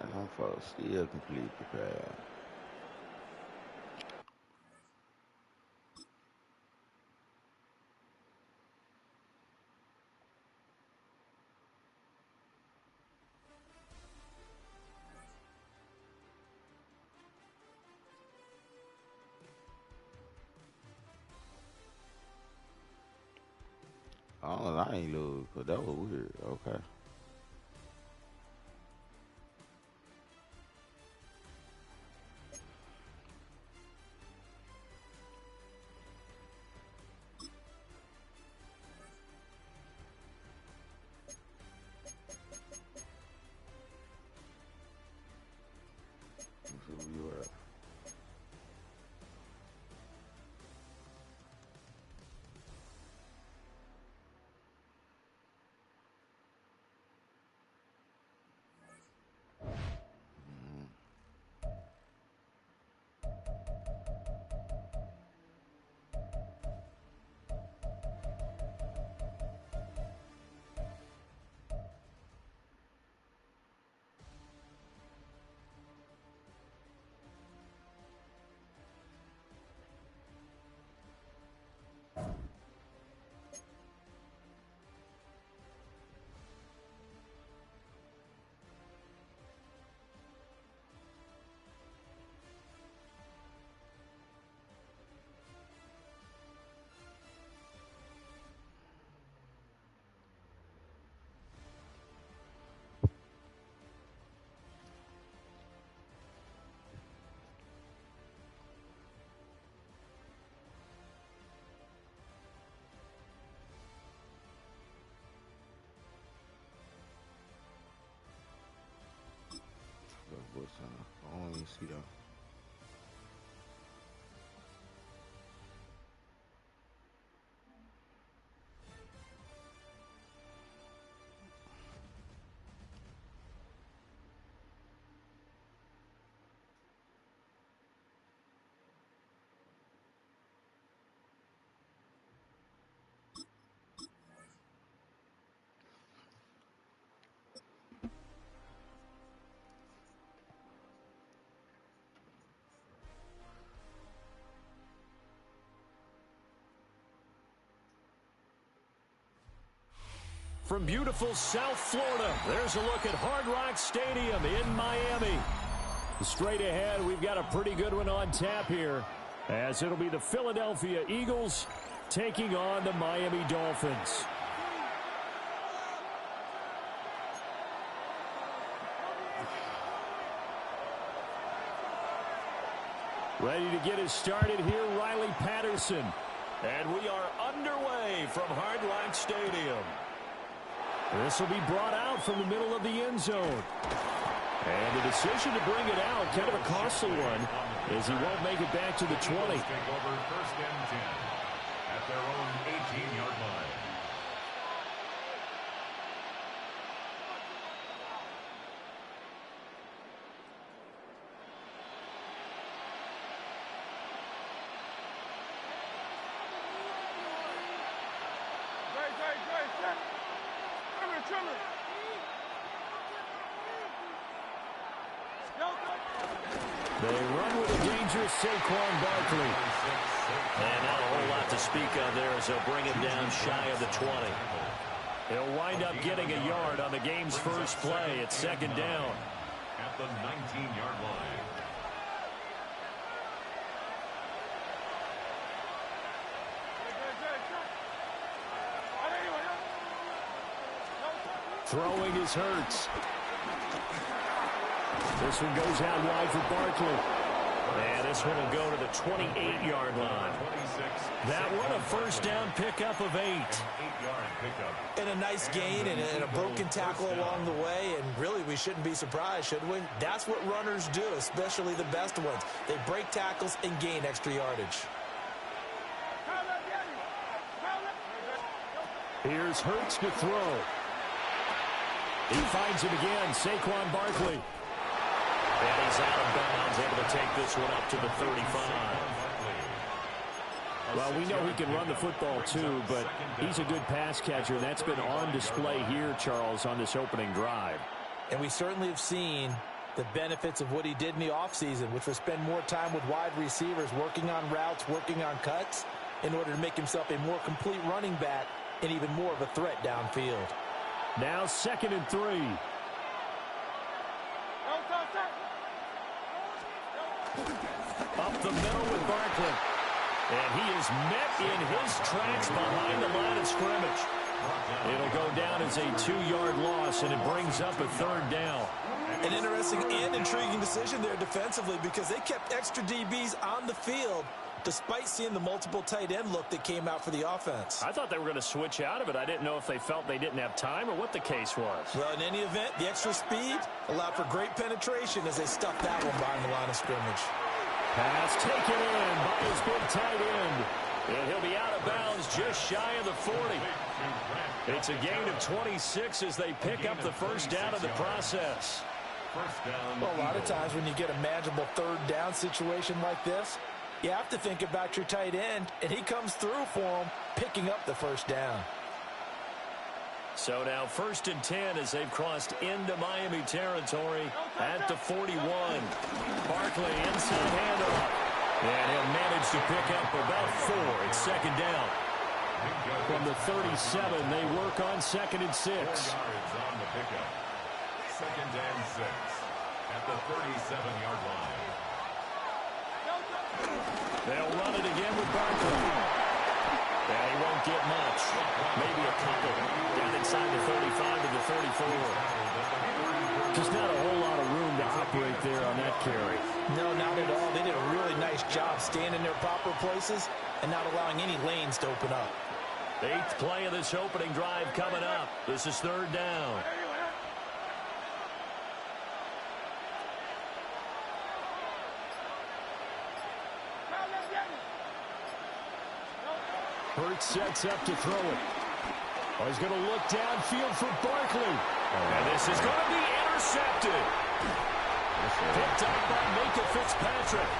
I don't fall still complete the pass. Oh, I ain't lose, but that was weird. Okay. Let's see where you at. I don't even see them. from beautiful South Florida. There's a look at Hard Rock Stadium in Miami. Straight ahead, we've got a pretty good one on tap here, as it'll be the Philadelphia Eagles taking on the Miami Dolphins. Ready to get us started here, Riley Patterson. And we are underway from Hard Rock Stadium. This will be brought out from the middle of the end zone. And the decision to bring it out, kind of a costly one, as he won't make it back to the 20. Take over first and 10 at their own 18-yard line. They run with a dangerous Saquon Barkley. And not a whole lot to speak of there as they'll bring him down shy of the 20. He'll wind up getting a yard on the game's first play. It's second down. At the 19-yard line. Throwing is Hurts. This one goes out wide for Barkley. And this one will go to the 28-yard line. That one a first down pickup of 8. And a nice gain and a broken tackle along the way. And really, we shouldn't be surprised, should we? That's what runners do, especially the best ones. They break tackles and gain extra yardage. Here's Hurts to throw. He finds him again, Saquon Barkley. And he's out of bounds, able to take this one up to the 35. Well, we know he can run the football too, but he's a good pass catcher, and that's been on display here, Charles, on this opening drive. And we certainly have seen the benefits of what he did in the offseason, which was spend more time with wide receivers, working on routes, working on cuts, in order to make himself a more complete running back and even more of a threat downfield. Now 2nd and 3. Up the middle with Barkley. And he is met in his tracks behind the line of scrimmage. It'll go down as a 2-yard loss, and it brings up a 3rd down. An interesting and intriguing decision there defensively, because they kept extra DBs on the field despite seeing the multiple tight end look that came out for the offense. I thought they were going to switch out of it. I didn't know if they felt they didn't have time or what the case was. Well, in any event, the extra speed allowed for great penetration as they stuffed that one behind the line of scrimmage. Pass taken in by his big tight end. And he'll be out of bounds just shy of the 40. It's a gain of 26 as they pick up the first down in the process. Well, a lot of times when you get a manageable 3rd down situation like this, you have to think about your tight end, and he comes through for him, picking up the first down. So now 1st and 10 as they've crossed into Miami territory at the 41. Barkley inside handoff. And he'll manage to pick up about 4. It's 2nd down. From the 37, they work on 2nd and 6. 4 yards on the pickup. 2nd and 6 at the 37-yard line. They'll run it again with Barkley. And he won't get much. Maybe a couple. Down inside the 35 to the 34. Just not a whole lot of room to operate there on that carry. No, not at all. They did a really nice job staying in their proper places and not allowing any lanes to open up. 8th play of this opening drive coming up. This is 3rd down. Hurts sets up to throw it. Oh, he's going to look downfield for Barkley. And this is going to be intercepted. Picked up by Minka Fitzpatrick.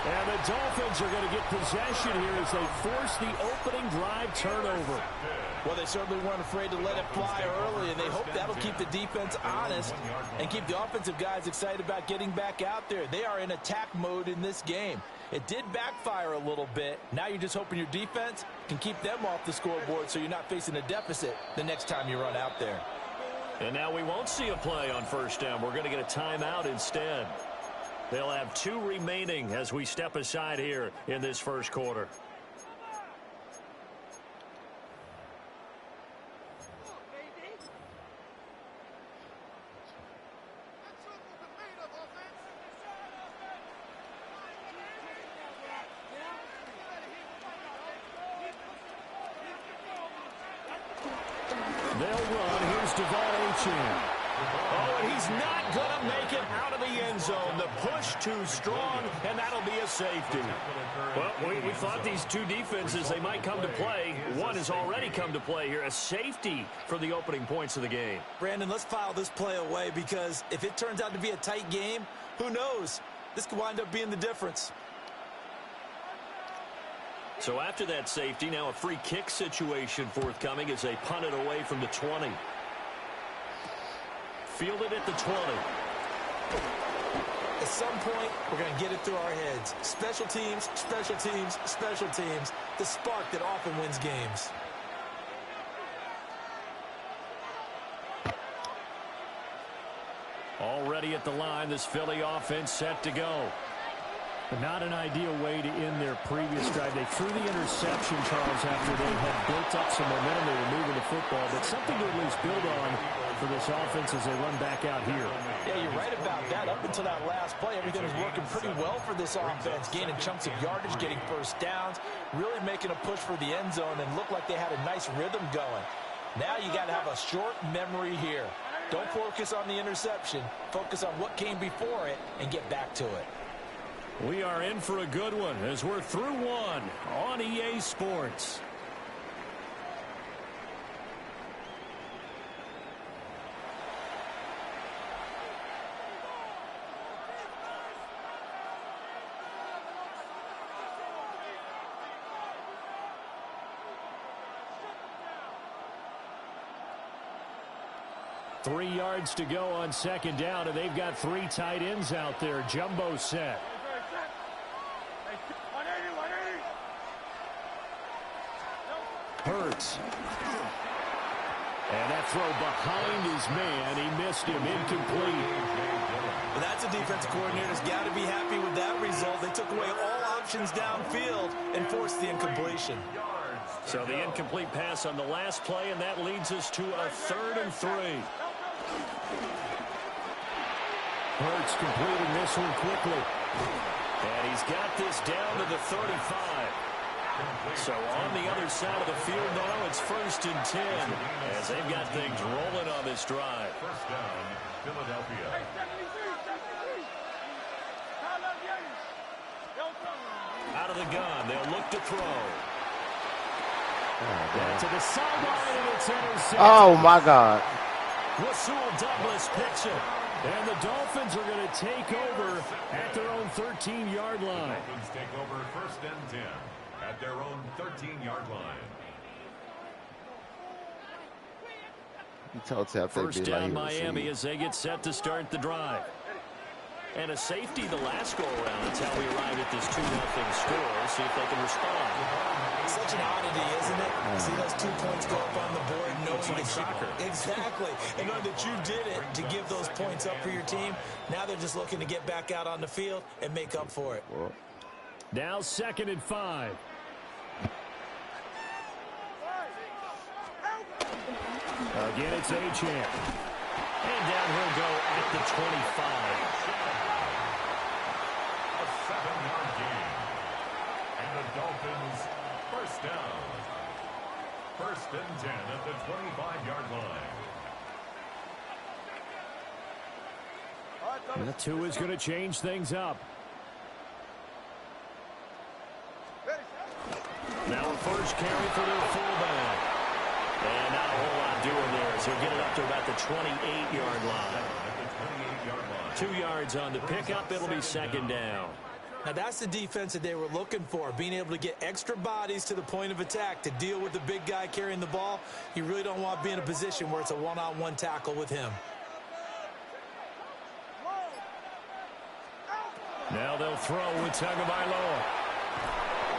And the Dolphins are going to get possession here as they force the opening drive turnover. Well, they certainly weren't afraid to let it fly early, and they hope that'll keep the defense honest and keep the offensive guys excited about getting back out there. They are in attack mode in this game. It did backfire a little bit. Now you're just hoping your defense can keep them off the scoreboard so you're not facing a deficit the next time you run out there. And now we won't see a play on first down. We're going to get a timeout instead. They'll have 2 remaining as we step aside here in this first quarter. They'll run. Here's Devon Achane. Oh, and he's not going to make it out of the end zone. The push too strong, and that'll be a safety. Well, we thought these two defenses, they might come to play. One has already come to play here. A safety for the opening points of the game. Brandon, let's file this play away because if it turns out to be a tight game, who knows? This could wind up being the difference. So after that safety, now a free kick situation forthcoming as they punt it away from the 20. Fielded at the 20. At some point, we're going to get it through our heads. Special teams, special teams, special teams. The spark that often wins games. Already at the line, this Philly offense set to go. But not an ideal way to end their previous drive. They threw the interception, Charles, after they had built up some momentum. They were moving the football, but something to at least build on for this offense as they run back out here. Yeah, you're right about that. Up until that last play, everything was working pretty well for this offense, gaining chunks of yardage, getting first downs, really making a push for the end zone, and looked like they had a nice rhythm going. Now you got to have a short memory here. Don't focus on the interception. Focus on what came before it and get back to it. We are in for a good one as we're through one on EA Sports. Three yards to go on second down, and they've got three tight ends out there. Jumbo set. Hurts. And that throw behind his man. He missed him. Incomplete. Well, that's a defensive coordinator's got to be happy with that result. They took away all options downfield and forced the incompletion. So the incomplete pass on the last play, and that leads us to a 3rd and 3. Hurts completing this one quickly. And he's got this down to the 35. So on the other side of the field now, it's 1st and 10 as they've got things rolling on this drive. First down, Philadelphia. Out of the gun, they'll look to throw. To the sideline, and it's intercepted. Oh, my God. Rasul Douglas picks it. And the Dolphins are going to take over at their own 13-yard line. The Dolphins take over 1st and 10 at their own 13-yard line. First down Miami as they get set to start the drive. And a safety the last go-around. That's how we arrived at this 2-0 score. See if they can respond. Such an oddity, isn't it? See those 2 points go up on the board, knowing that soccer. Exactly. And knowing that you did it to give those points up for your team. Now they're just looking to get back out on the field and make up for it. Now 2nd and 5. Again, it's Achane. And down he'll go at the 25. A 7-yard gain. And the Dolphins, first down. 1st and 10 at the 25-yard line. The 2 is going to change things up. Now a first carry for their fullback. And not a whole lot doing there. So get it up to about the 28-yard line. 2 yards on the pickup. It'll be 2nd down. Now, that's the defense that they were looking for, being able to get extra bodies to the point of attack to deal with the big guy carrying the ball. You really don't want to be in a position where it's a one-on-one tackle with him. Now they'll throw with Tagovailoa.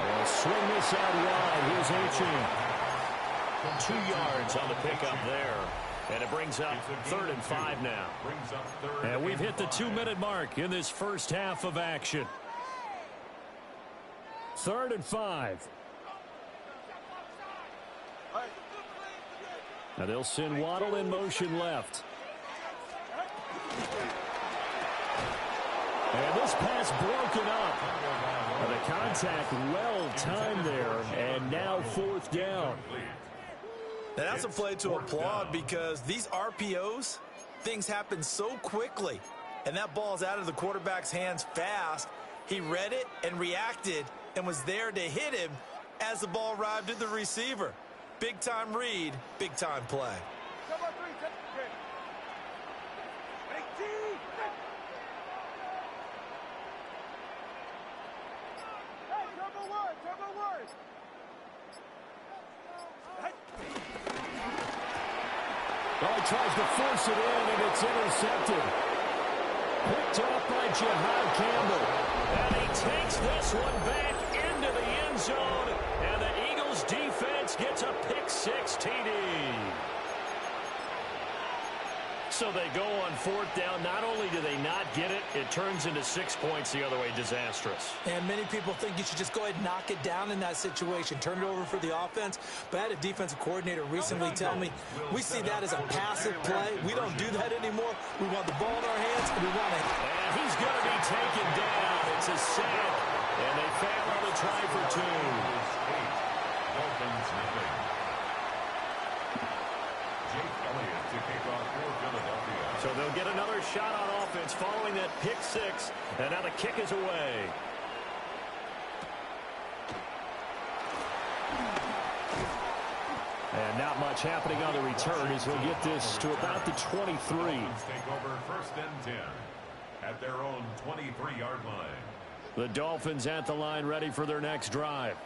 They'll swing this out wide. Here's Aching. 2 yards on the pickup there. And it brings up 3rd and 5 now. And we've hit the 2-minute mark in this first half of action. 3rd and 5. Now they'll send Waddle in motion left. And this pass broken up. And the contact well timed there. And now 4th down. And that's a play to applaud because these RPOs, things happen so quickly. And that ball's out of the quarterback's hands fast. He read it and reacted and was there to hit him as the ball arrived at the receiver. Big-time read, big-time play. Well, he tries to force it in, and it's intercepted. Picked off by Jahad Campbell. And he takes this one back into the end zone. And the Eagles defense gets a pick-6 TD. So they go on 4th down. Not only do they not get it, it turns into 6 points the other way. Disastrous. And many people think you should just go ahead and knock it down in that situation. Turn it over for the offense. But I had a defensive coordinator recently tell me, we see that as a passive play. We don't do that anymore. We want the ball in our hands, and we want it. And he's going to be taken down. It's a sack. And they fail on the try for 2. So they'll get another shot on offense following that pick-6. And now the kick is away. And not much happening on the return as he'll get this to about the 23. Take over 1st and 10 at their own 23-yard line. The Dolphins at the line ready for their next drive.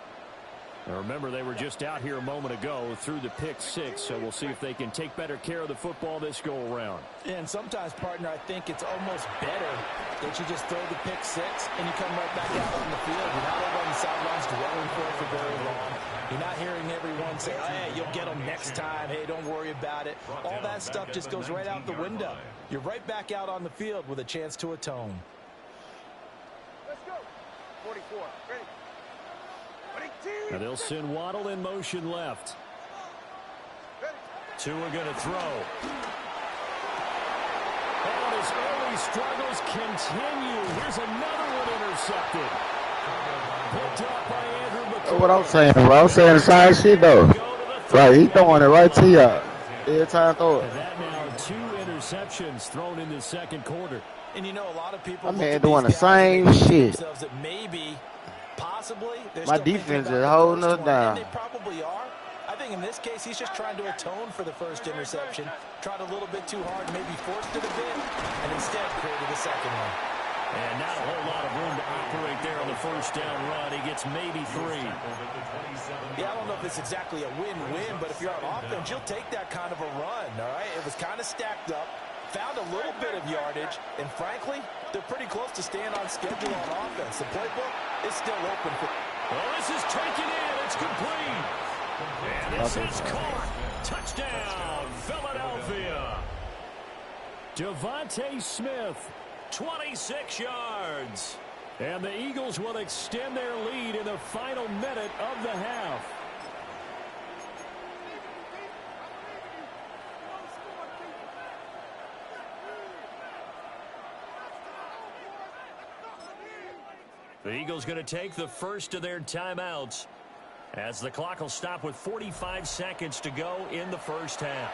Now remember, they were just out here a moment ago through the pick-6, so we'll see if they can take better care of the football this go-around. And sometimes, partner, I think it's almost better that you just throw the pick-6 and you come right back out on the field. You're not over on the sidelines dwelling for very long. You're not hearing everyone say, hey, you'll get them next time. Hey, don't worry about it. All that stuff just goes right out the window. You're right back out on the field with a chance to atone. Let's go. 44. Ready. Now they'll send Waddle in motion left. 2 are going to throw. And his early struggles continue. Here's another one intercepted. Picked up by Andrew McCoy. That's what I'm saying, bro. I'm saying the same shit, though. Right, he's throwing it right to you. Every time throw it. And that now 2 interceptions thrown in the 2nd quarter. And you know, a lot of people My man doing the same shit. That maybe, possibly, my defense is holding us down. And they probably are. I think in this case, he's just trying to atone for the first interception. Tried a little bit too hard, maybe forced it a bit, and instead created the second one. And not a whole lot of room to operate there on the first down run. He gets maybe 3. Yeah, I don't know if it's exactly a win-win, but if you're on offense, you'll take that kind of a run, all right? It was kind of stacked up, found a little bit of yardage, and frankly, they're pretty close to staying on schedule on offense. The playbook is still open for... Well, this is taken in. It's complete. And this is caught. Touchdown, Philadelphia. Devontae Smith, 26 yards. And the Eagles will extend their lead in the final minute of the half. The Eagles going to take the first of their timeouts as the clock will stop with 45 seconds to go in the first half.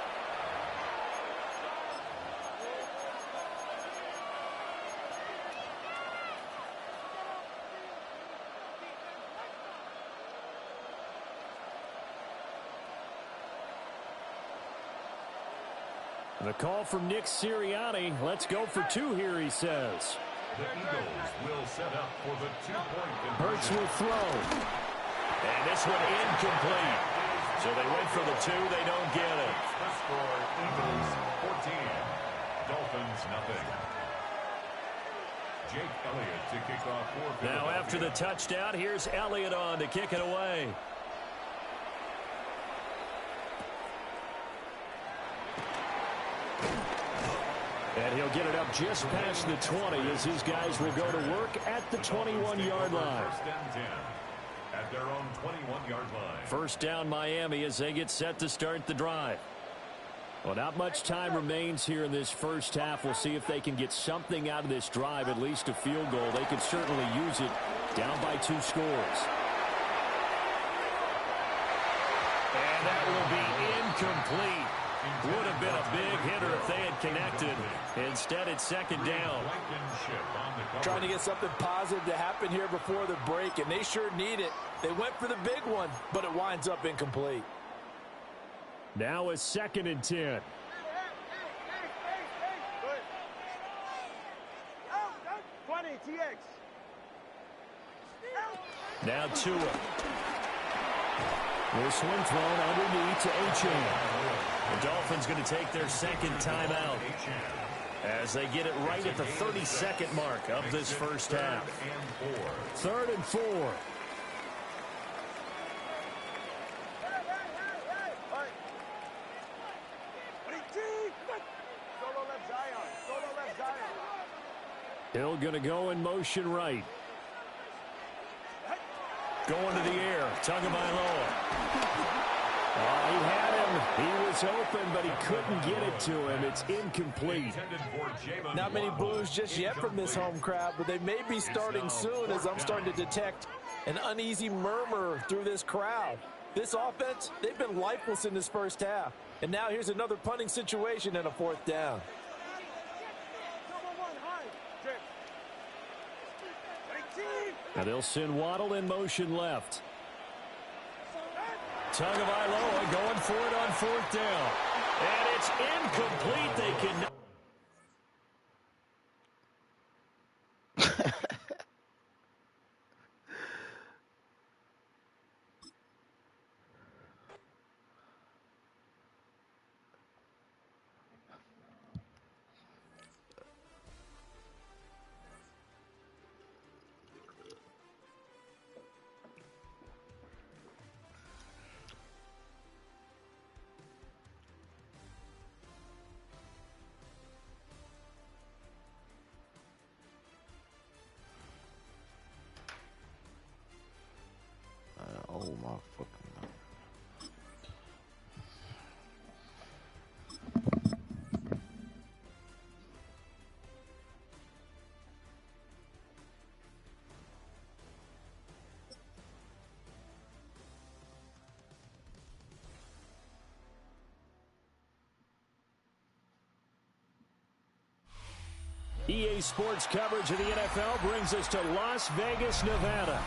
The call from Nick Sirianni. Let's go for 2 here, he says. The Eagles will set up for the two-point Hurts conversion. will throw. And this one incomplete. So they went for the two. They don't get it. The score, Eagles 14, Dolphins nothing. Jake Elliott to kick off for Now after the touchdown, here's Elliott on to kick it away. And he'll get it up just past the 20 as his guys will go to work at the 21-yard line. First and 10 at their own 21-yard line. First down Miami as they get set to start the drive. Well, not much time remains here in this first half. We'll see if they can get something out of this drive, at least a field goal. They could certainly use it down by 2 scores. And that will be incomplete. Would have been a big hitter if they had connected. Instead, it's second down. Trying to get something positive to happen here before the break, and they sure need it. They went for the big one, but it winds up incomplete. Now it's second and 10. Now Tua. This one thrown underneath to Achane. The Dolphins going to take their second timeout as they get it right at the 32nd mark of this first half. Third and 4. Hill going to go in motion right. Going to the air. Tagovailoa. He had him. He was open, but he couldn't get it to him. It's incomplete. Not many boos just yet from this home crowd, but they may be starting soon as I'm starting to detect an uneasy murmur through this crowd. This offense, they've been lifeless in this first half. And now here's another punting situation and a fourth down. Now they'll send Waddle in motion left. Tagovailoa going for it on fourth down. And it's incomplete. They can. Oh my fucking God. EA Sports coverage of the NFL brings us to Las Vegas, Nevada.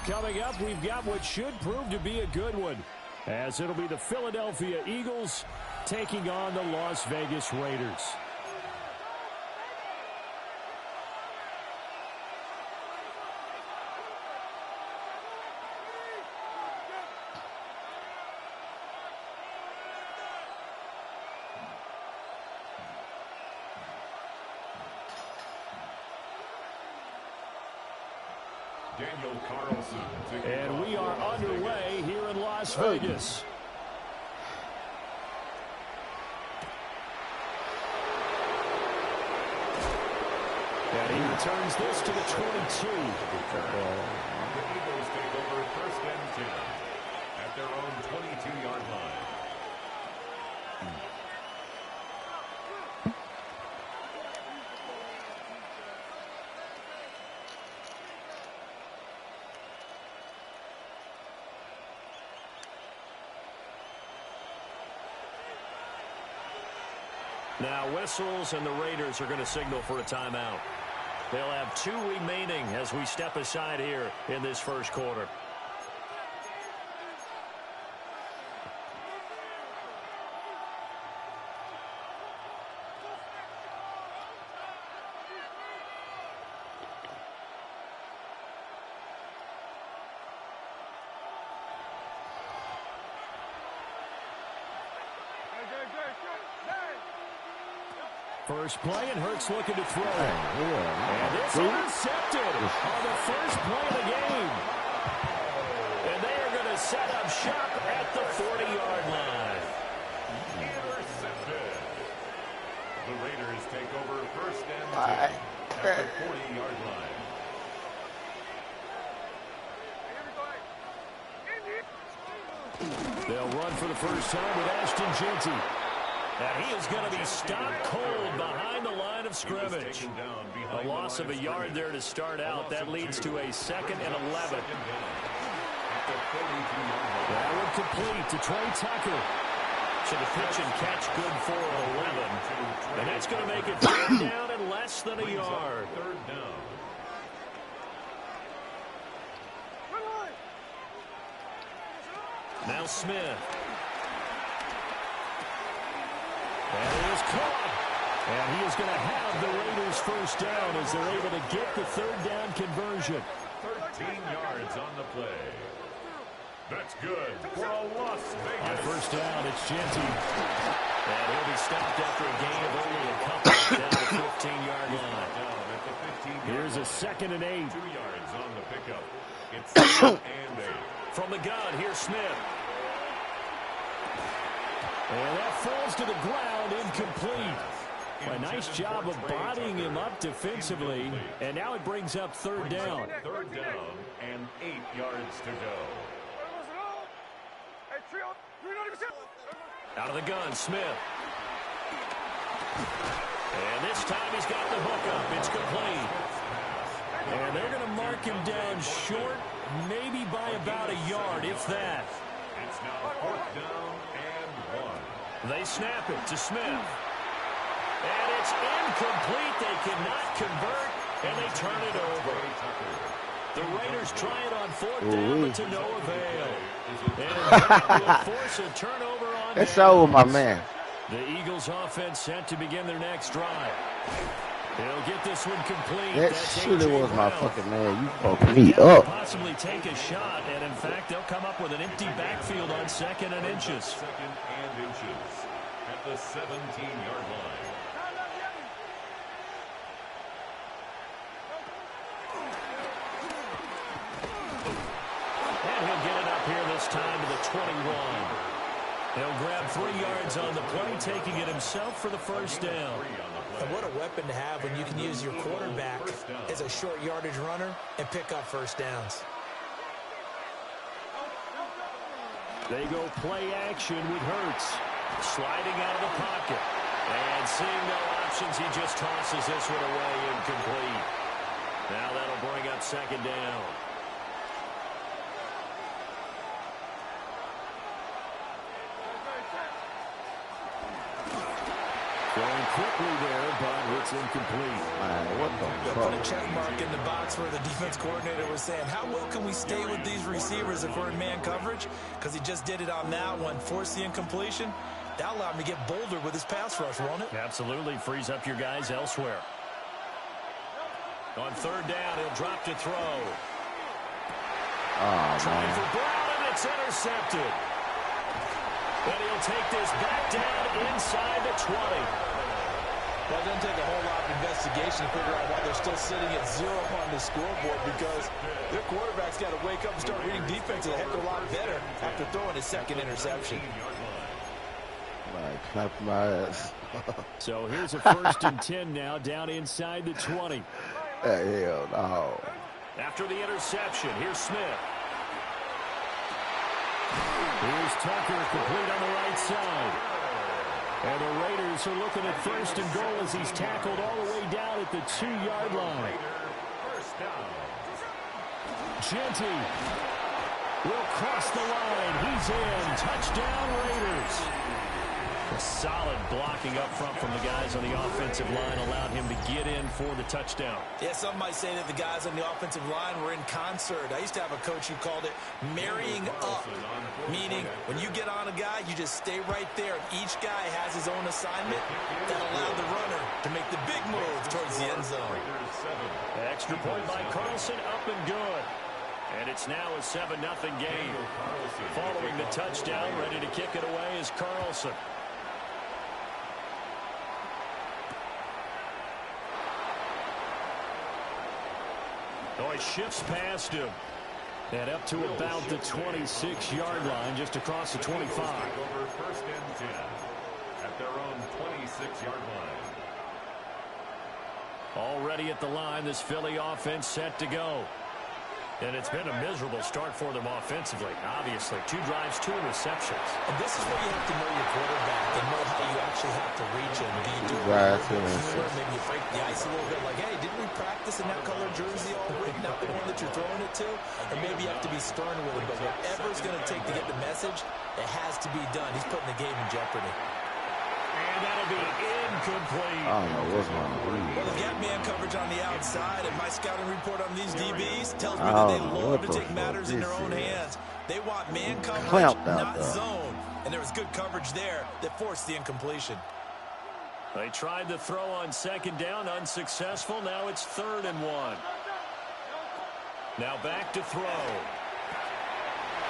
Coming up, we've got what should prove to be a good one, as it'll be the Philadelphia Eagles taking on the Las Vegas Raiders. And we are underway here in Las Vegas. And he returns this to the 22. The Eagles take over first and 10 at their own 22-yard line. Now whistles, and the Raiders are going to signal for a timeout. They'll have 2 remaining as we step aside here in this first quarter. First play, and Hurts looking to throw. And it's intercepted on the first play of the game. And they are going to set up shop at the 40-yard line. Intercepted. The Raiders take over first and 10 at the 40-yard line. They'll run for the first time with Ashton Jeanty. And he is going to be stopped cold behind the line of scrimmage. A loss of a yard there to start out. That leads to a 2nd and 11. That one complete to Trey Tucker. So the pitch and catch good for 11. And that's going to make it 3rd down and less than a yard. 3rd down. Now Smith. And it is caught. And he is going to have the Raiders first down as they're able to get the 3rd down conversion. 13 yards on the play. That's good for a Las Vegas. On first down, it's Jeanty. And he'll be stopped after a gain of only a couple down the 15-yard line. Here's a 2nd and 8. 2 yards on the pickup. It's 2nd and 8. From the gun, here's Smith. And that falls to the ground, incomplete. A nice job of bodying him up defensively. And now it brings up 3rd down. 3rd down and 8 yards to go. Out of the gun, Smith. And this time he's got the hook up. It's complete. And they're going to mark him down short, maybe by about a yard, if that. It's now 4th down and 1. They snap it to Smith. And it's incomplete. They cannot convert, and they turn it over. The Raiders try it on 4th down, but to no avail. And that will force a turnover on That's over, my man. The Eagles offense set to begin their next drive. They'll get this one complete. That That's surely A.J. was my Brown. fucking man. You fucked me up. Possibly take a shot, and in fact, they'll come up with an empty backfield on 2nd and inches. 2nd and inches at the 17-yard line. And he'll get it up here this time to the 21. He'll grab 3 yards on the play, taking it himself for the first down. And what a weapon to have when you can use your quarterback as a short yardage runner and pick up first downs. They go play action with Hurts. Sliding out of the pocket. And seeing no options, he just tosses this one away, incomplete. Now that'll bring up 2nd down. Going quickly there, but it's incomplete. Man, what the Put a fuck? check mark in the box where the defense coordinator was saying, how well can we stay with these receivers if we're in man coverage? Because he just did it on that one, forced the incompletion. That allowed him to get bolder with his pass rush, won't it? Absolutely frees up your guys elsewhere. On 3rd down, he'll drop to throw. Trying for Brown, and it's intercepted. And he'll take this back down inside the 20. That doesn't take a whole lot of investigation to figure out why they're still sitting at 0 on the scoreboard, because their quarterback's got to wake up and start reading defense a heck of a lot better after throwing his 2nd interception. Clap my ass. So here's a 1st and 10 now, down inside the 20. Hell no. After the interception, here's Smith. Here's Tucker, complete on the right side. And the Raiders are looking at 1st and goal as he's tackled all the way down at the 2-yard line. Jeanty will cross the line. He's in. Touchdown, Raiders. A solid blocking up front from the guys on the offensive line allowed him to get in for the touchdown. Yeah, some might say that the guys on the offensive line were in concert. I used to have a coach who called it marrying up, meaning when you get on a guy, you just stay right there. Each guy has his own assignment that allowed the runner to make the big move towards the end zone. Extra point by Carlson, up and good. And it's now a 7-0 game. Following the touchdown, ready to kick it away is Carlson. it shifts past him. And up to about the 26-yard line, just across the 25. Over first and 10 at their own 26-yard line. Already at the line, this Philly offense set to go. And it's been a miserable start for them offensively. Obviously, 2 drives, 2 receptions. And this is where you have to know your quarterback and know how you actually have to reach him. Do you do it maybe you break the ice a little bit, like, hey, didn't we practice in that color jersey all week, not the one that you're throwing it to? Or maybe you have to be stern with it, but whatever it's going to take to get the message, it has to be done. He's putting the game in jeopardy. And that'll be incomplete. I don't know what's wrong with him. Well, they've got man coverage on the outside, and my scouting report on these DBs tells me that they love to take matters in their own hands. They want man coverage, not zone. And there was good coverage there that forced the incompletion. They tried to throw on second down, unsuccessful. Now it's 3rd and 1. Now back to throw.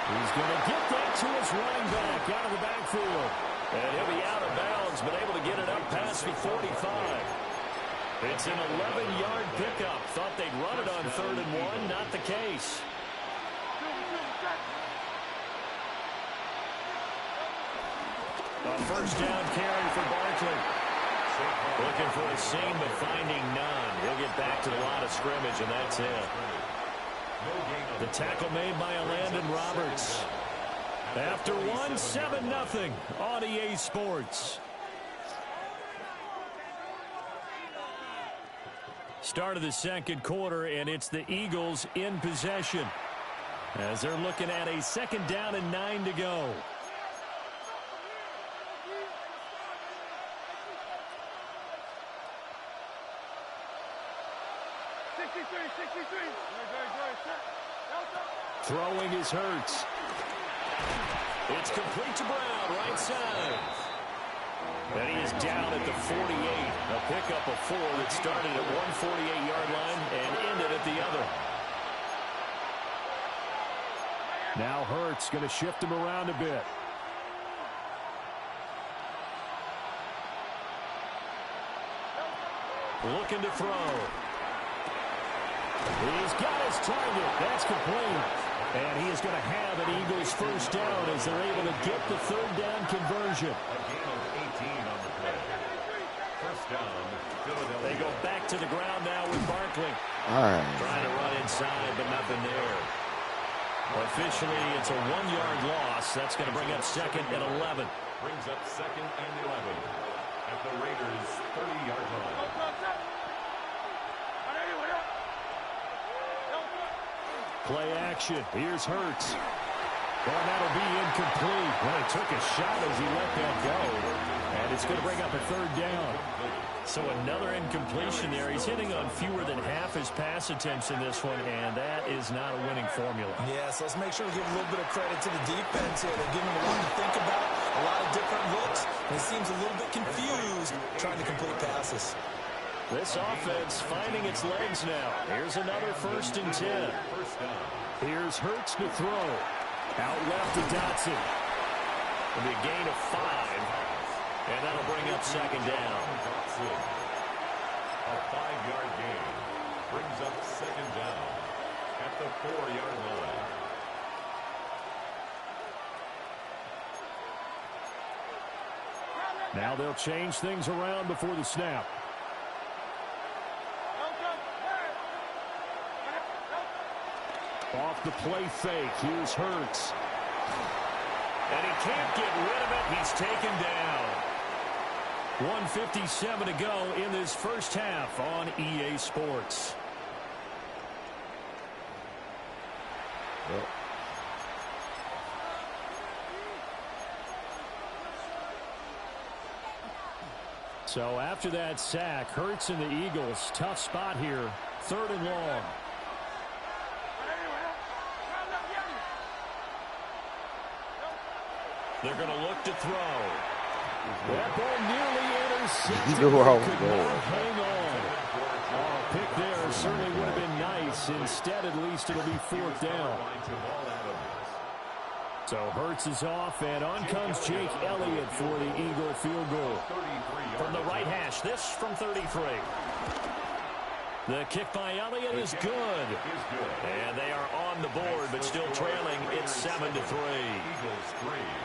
He's going to get that to his running back out of the backfield. And he'll be out of bounds, but able to get it up past the 45. It's an 11-yard pickup. Thought they'd run it on 3rd and 1. Not the case. A first down carry for Barkley. Looking for a seam, but finding none. He'll get back to the line of scrimmage, and that's it. The tackle made by Landon Roberts. After 1, 7-0 on EA Sports. Start of the second quarter, and it's the Eagles in possession as they're looking at a 2nd down and 9 to go. Throwing is Hurts. It's complete to Brown, right side. And he is down at the 48. A pickup of 4 that started at 148-yard line and ended at the other. Now Hurts going to shift him around a bit. Looking to throw. He's got his target. That's complete. And he is going to have an Eagles first down as they're able to get the 3rd down conversion. A gain of 18 on the play. First down, Philadelphia. They go back to the ground now with Barkley. Trying to run inside, but nothing there. Officially, it's a 1-yard loss. That's going to bring up 2nd and 11. Brings up 2nd and 11 at the Raiders' 30-yard line. Play action. Here's Hurts. Well, that'll be incomplete. Well, he took a shot as he let that go. And it's going to bring up a 3rd down. So another incompletion there. He's hitting on fewer than half his pass attempts in this one, and that is not a winning formula. Yeah, so let's make sure we give a little bit of credit to the defense here. They're giving him a lot to think about, a lot of different looks, and he seems a little bit confused trying to complete passes. This offense finding its legs now. Here's another 1st and 10. Here's Hurts to throw. Out left to Dotson. It'll be a gain of 5. And that'll bring up 2nd down. A 5-yard gain. Brings up 2nd down at the 4-yard line. Now they'll change things around before the snap. Off the play fake. Here's Hurts. And he can't get rid of it. He's taken down. 1:57 to go in this first half on EA Sports. Yep. So after that sack, Hurts and the Eagles, tough spot here. 3rd and long. They're going to look to throw. That ball nearly intercepted. Hang on. Oh, pick there certainly would have been nice. Instead, at least it'll be 4th down. So Hurts is off, and on comes Jake Elliott for the Eagle field goal. From the right hash, this from 33. The kick by Elliott is good. And they are on the board, but still trailing. It's 7-3.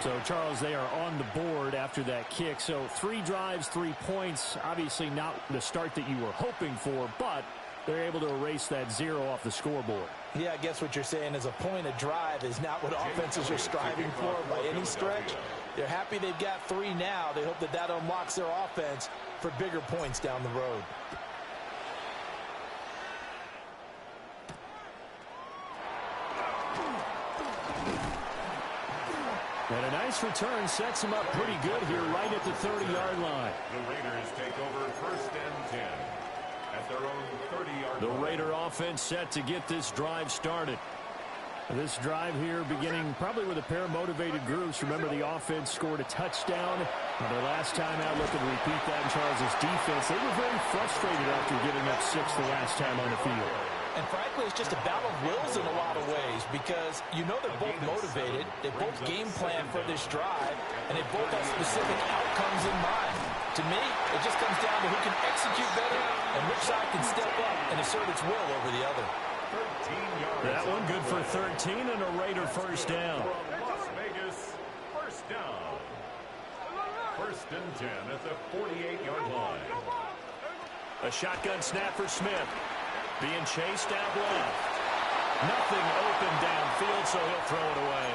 So, Charles, they are on the board after that kick. So 3 drives, 3 points. Obviously not the start that you were hoping for, but they're able to erase that 0 off the scoreboard. Yeah, I guess what you're saying is a point of drive is not what offenses are striving for by any stretch. They're happy they've got 3 now. They hope that that unlocks their offense for bigger points down the road. And a nice return sets him up pretty good here right at the 30-yard line. The Raiders take over 1st and 10 at their own 30-yard line. The Raider offense set to get this drive started. This drive here beginning probably with a pair of motivated groups. Remember, the offense scored a touchdown. On their last time out, looking to repeat that in Charles' defense. They were very frustrated after giving up 6 the last time on the field. And frankly, it's just a battle of wills in a lot of ways because you know they're both motivated. They both game plan for this drive, and they both have specific outcomes in mind. To me, it just comes down to who can execute better and which side can step up and assert its will over the other. That one good for 13 and a Raider first down. Las Vegas, first down. 1st and 10 at the 48-yard line. A shotgun snap for Smith. Being chased out left. Nothing open downfield, so he'll throw it away.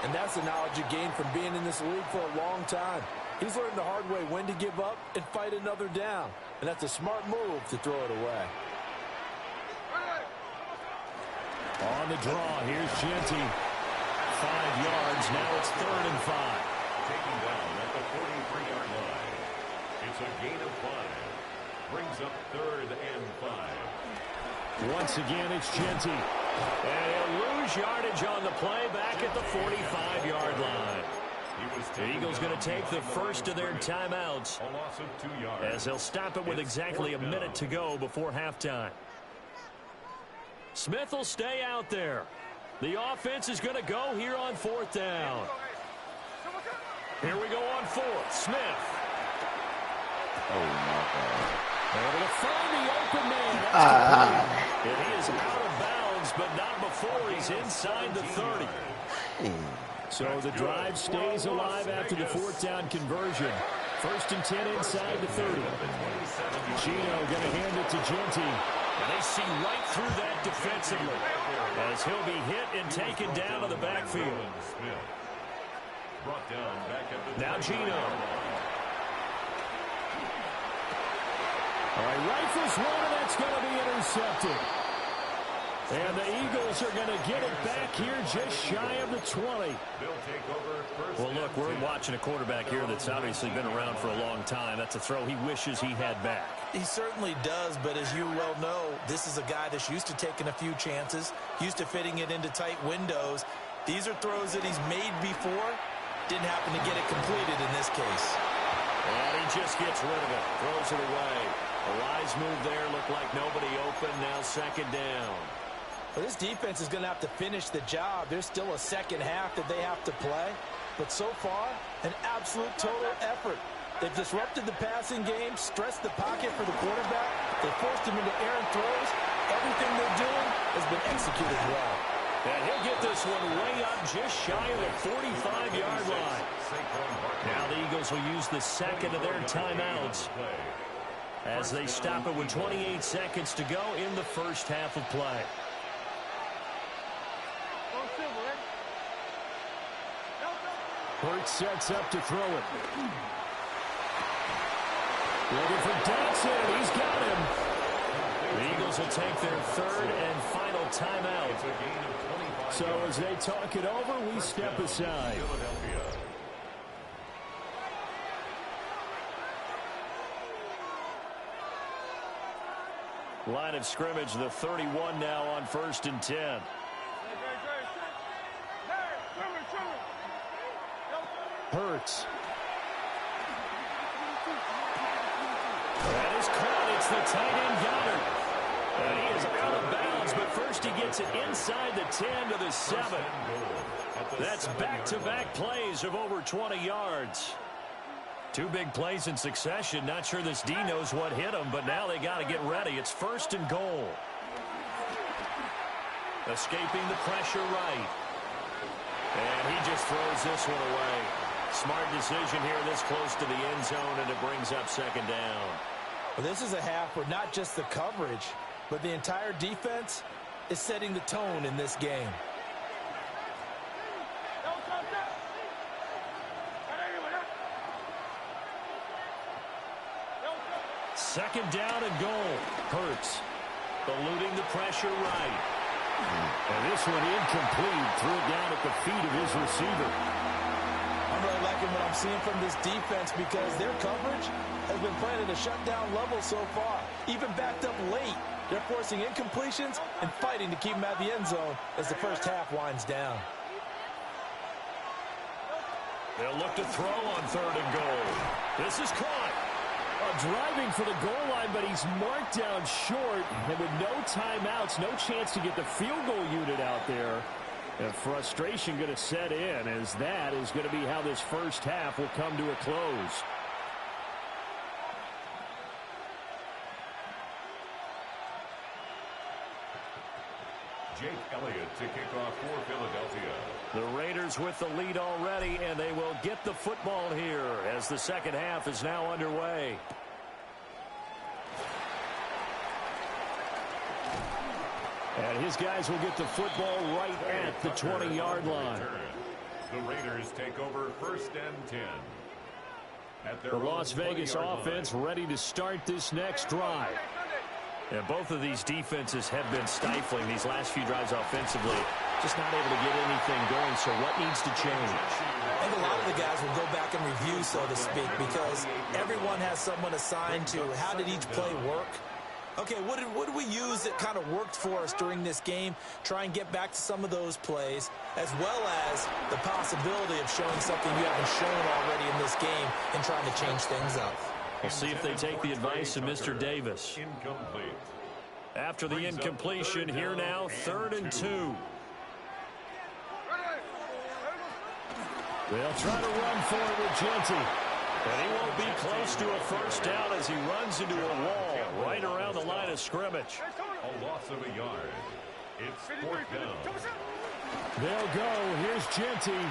And that's the knowledge you gain from being in this league for a long time. He's learned the hard way when to give up and fight another down. And that's a smart move to throw it away. On the draw, here's Genty. 5 yards, now it's 3rd and 5. Taking down at the 43-yard line. It's a gain of 5. Brings up 3rd and 5. Once again, it's Genty. And he'll lose yardage on the play back at the 45-yard line. The Eagles going to take the first of their timeouts. A loss of 2 yards. As they'll stop it with exactly a minute to go before halftime. Smith will stay out there. The offense is going to go here on 4th down. Here we go on 4th. Smith. Oh, my God. Able to find the open man. And he is out of bounds, but not before he's inside the 30. So the drive stays alive after the 4th down conversion. 1st and 10 inside the 30. Gino going to hand it to Genty. And they see right through that defensively as he'll be hit and taken down to the backfield. Now Gino. All right, rifles one, and that's going to be intercepted. And the Eagles are going to get it back here just shy of the 20. Well, look, we're watching a quarterback here that's obviously been around for a long time. That's a throw he wishes he had back. He certainly does, but as you well know, this is a guy that's used to taking a few chances, used to fitting it into tight windows. These are throws that he's made before. Didn't happen to get it completed in this case. And he just gets rid of it, throws it away. A wise move there, looked like nobody open, now 2nd down. Well, this defense is going to have to finish the job. There's still a second half that they have to play. But so far, an absolute total effort. They've disrupted the passing game, stressed the pocket for the quarterback. They forced him into errant throws. Everything they're doing has been executed well. And he'll get this one way up just shy of the 45-yard line. Now the Eagles will use the 2nd of their timeouts as they stop it with 28 seconds to go in the first half of play. Hurts sets up to throw it. Looking for Dotson. He's got him. The Eagles will take their 3rd and final timeout. So as they talk it over, we step aside. Line of scrimmage, the 31 now on 1st and 10. Hurts. That is caught. It's the tight end Goddard. And he is out of bounds, but first he gets it inside the 10 to the 7. That's back-to-back plays of over 20 yards. Two big plays in succession. Not sure this D knows what hit him, but now they got to get ready. It's 1st and goal. Escaping the pressure right. And he just throws this one away. Smart decision here this close to the end zone, and it brings up 2nd down. Well, this is a half where not just the coverage, but the entire defense is setting the tone in this game. 2nd down and goal. Hurts eluding the pressure right. And this one incomplete. Threw it down at the feet of his receiver. I'm really liking what I'm seeing from this defense because their coverage has been playing at a shutdown level so far. Even backed up late. They're forcing incompletions and fighting to keep them at the end zone as the first half winds down. They'll look to throw on 3rd and goal. This is caught. Driving for the goal line, but he's marked down short. And with no timeouts, no chance to get the field goal unit out there. And frustration going to set in, as that is going to be how this first half will come to a close. Jake Elliott to kick off for Philadelphia. The Raiders with the lead already, and they will get the football here as the second half is now underway. And his guys will get the football right at the 20-yard line. The Raiders take over 1st and 10. The Las Vegas offense ready to start this next drive. And both of these defenses have been stifling these last few drives offensively. Just not able to get anything going, so what needs to change? I think a lot of the guys will go back and review, so to speak, because everyone has someone assigned to how did each play work. Okay, what did we use that kind of worked for us during this game? Try and get back to some of those plays, as well as the possibility of showing something you haven't shown already in this game and trying to change things up. We'll see if they take the advice of Mr. Davis. Incomplete. After the incompletion, here now, 3rd and 2. They'll try to run for it with Genty. And he won't be close to a first down as he runs into a wall right around the line of scrimmage. A loss of a yard. It's 4th down. They'll go. Here's Genty. And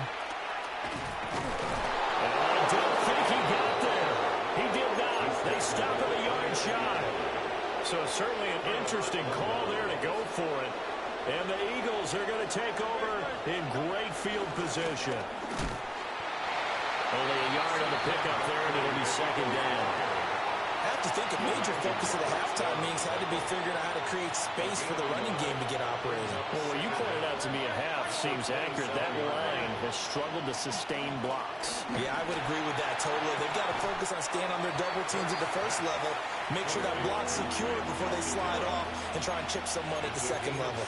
I don't think he got there. He did not. They stop him a yard shy. So certainly an interesting call there to go for it. And the Eagles are going to take over in great field position. Only a yard on the pickup there, and it'll be 2nd down. I have to think a major focus of the halftime meetings had to be figuring out how to create space for the running game to get operating. Well, what you pointed out to me a half seems accurate. That line has struggled to sustain blocks. Yeah, I would agree with that totally. They've got to focus on staying on their double teams at the first level, make sure that block's secured before they slide off, and try and chip someone at the second level.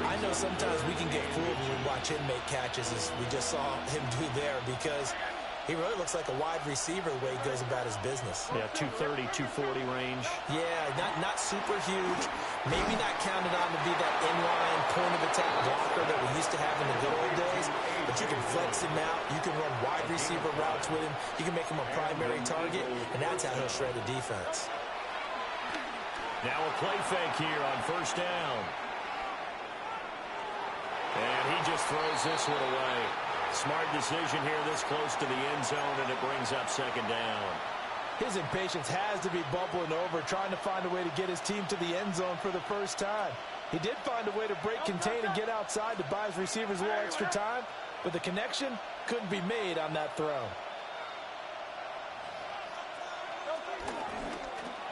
I know sometimes we can get fooled when we watch him make catches, as we just saw him do there, because he really looks like a wide receiver the way he goes about his business. Yeah, 230, 240 range. Yeah, not super huge. Maybe not counted on to be that inline point-of-attack blocker that we used to have in the good old days, but you can flex him out. You can run wide receiver routes with him. You can make him a primary target, and that's how he'll shred a defense. Now a play fake here on 1st down. And he just throws this one away. Smart decision here this close to the end zone, and it brings up 2nd down. His impatience has to be bubbling over, trying to find a way to get his team to the end zone for the first time. He did find a way to break contain and get outside to buy his receivers a little extra time, but the connection couldn't be made on that throw.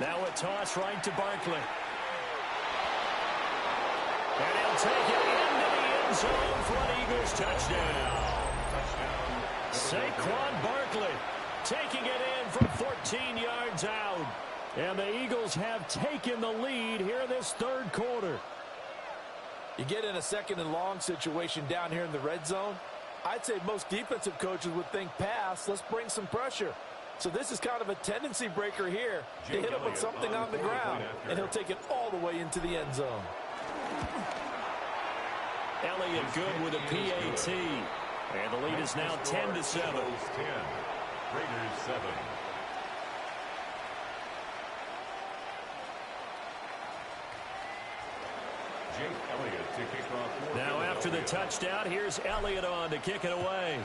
Now a toss right to Barkley. And he'll take it into the end zone for an Eagles touchdown. Saquon Barkley taking it in from 14 yards out. And the Eagles have taken the lead here in this 3rd quarter. You get in a 2nd and long situation down here in the red zone, I'd say most defensive coaches would think pass, let's bring some pressure. So this is kind of a tendency breaker here to hit him with something on the ground, and he'll take it all the way into the end zone. Elliott good with a PAT. And the lead is now 10-7. Raiders 7. Jake Elliott to kick off. Now after the touchdown, here's Elliott on to kick it away.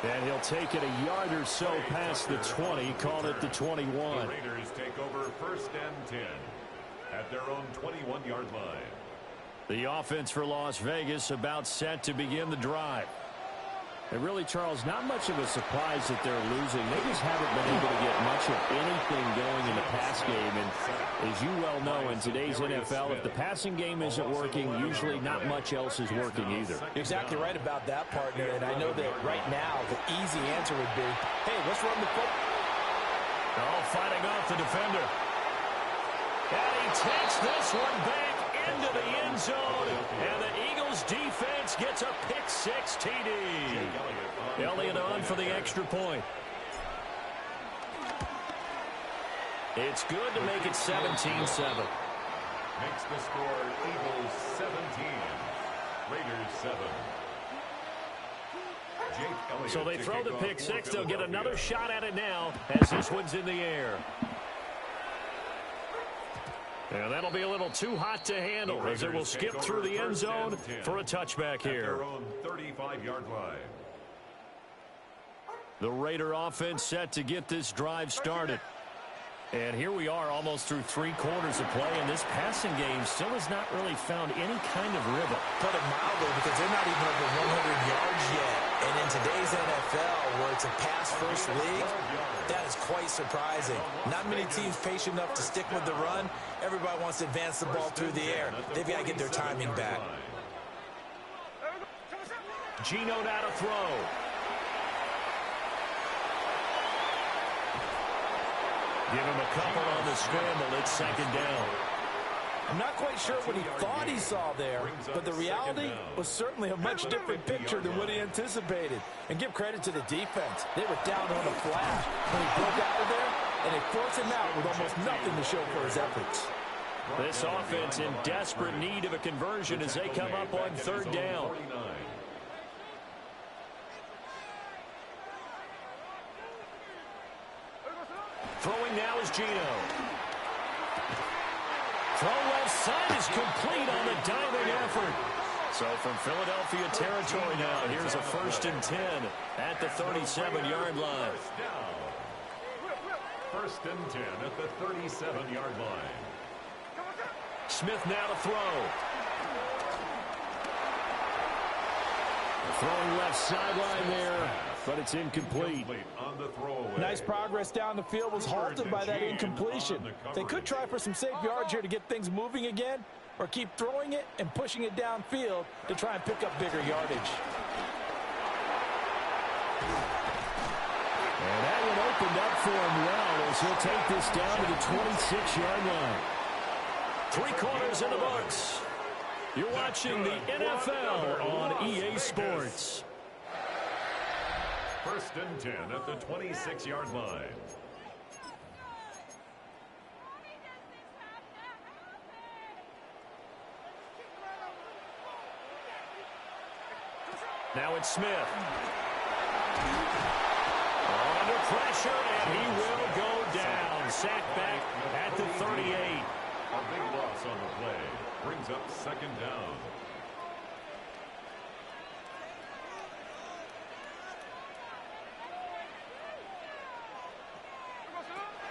And he'll take it a yard or so past the 20, call it the 21. The Raiders take over 1st and 10 at their own 21-yard line. The offense for Las Vegas about set to begin the drive. And really, Charles, not much of a surprise that they're losing. They just haven't been able to get much of anything going in the pass game. And as you well know, in today's NFL, if the passing game isn't working, usually not much else is working either. Exactly right about that, partner. And I know that right now the easy answer would be, hey, let's run the football. All fighting off the defender. And he takes this one back into the end zone. And the Eagles defense gets a pick-6 TD. Elliott on for the extra point. It's good to make it 17-7. Makes the score Eagles 17, Raiders 7. Jake Elliott So they to throw kick the off pick for six. They'll get another Philadelphia. shot at it now as this one's in the air. And that'll be a little too hot to handle as it will skip through the end zone for a touchback here. Their own 35-yard line. The Raider offense set to get this drive started. And here we are almost through 3 quarters of play, and this passing game still has not really found any kind of rhythm. Put it mildly, because they're not even over 100 yards yet. And in today's NFL, where it's a pass-first league, that is quite surprising. Not many teams patient enough to stick with the run. Everybody wants to advance the ball through the air. They've got to get their timing back. Geno now to throw. Give him a couple on the scramble. It's 2nd down. I'm not quite sure what he thought he saw there, but the reality was certainly a much different picture than what he anticipated. And give credit to the defense. They were down on a flash when he broke out of there, and they forced him out with almost nothing to show for his efforts. This offense in desperate need of a conversion as they come up on 3rd down. Throwing now is Geno. Throw left side is complete on the diving effort. So from Philadelphia territory now, here's a 1st and 10 at the 37-yard line. 1st and 10 at the 37-yard line. Smith now to throw. Throwing left sideline there, but it's incomplete. On the throwaway. Nice progress down the field was halted by that incompletion. They could try for some safe yards here to get things moving again, or keep throwing it and pushing it downfield to try and pick up bigger yardage. And that one opened up for him well as he'll take this down to the 26-yard line. 3 quarters in the books. You're watching the NFL on EA Sports. 1st and 10 at the 26-yard line. Now it's Smith. Under pressure, and he will go down. Sacked back at the 38. A big loss on the play. Brings up 2nd down.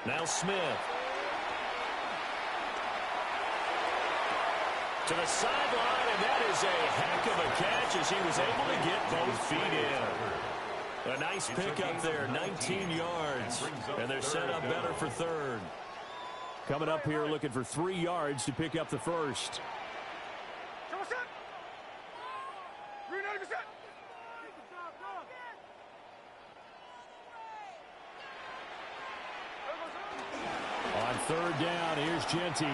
Now Smith. To the sideline, and that is a heck of a catch as he was able to get both feet in. A nice pickup there, 19 yards, and they're set up better for 3rd. Coming up here looking for 3 yards to pick up the 1st. On 3rd down, here's Genty.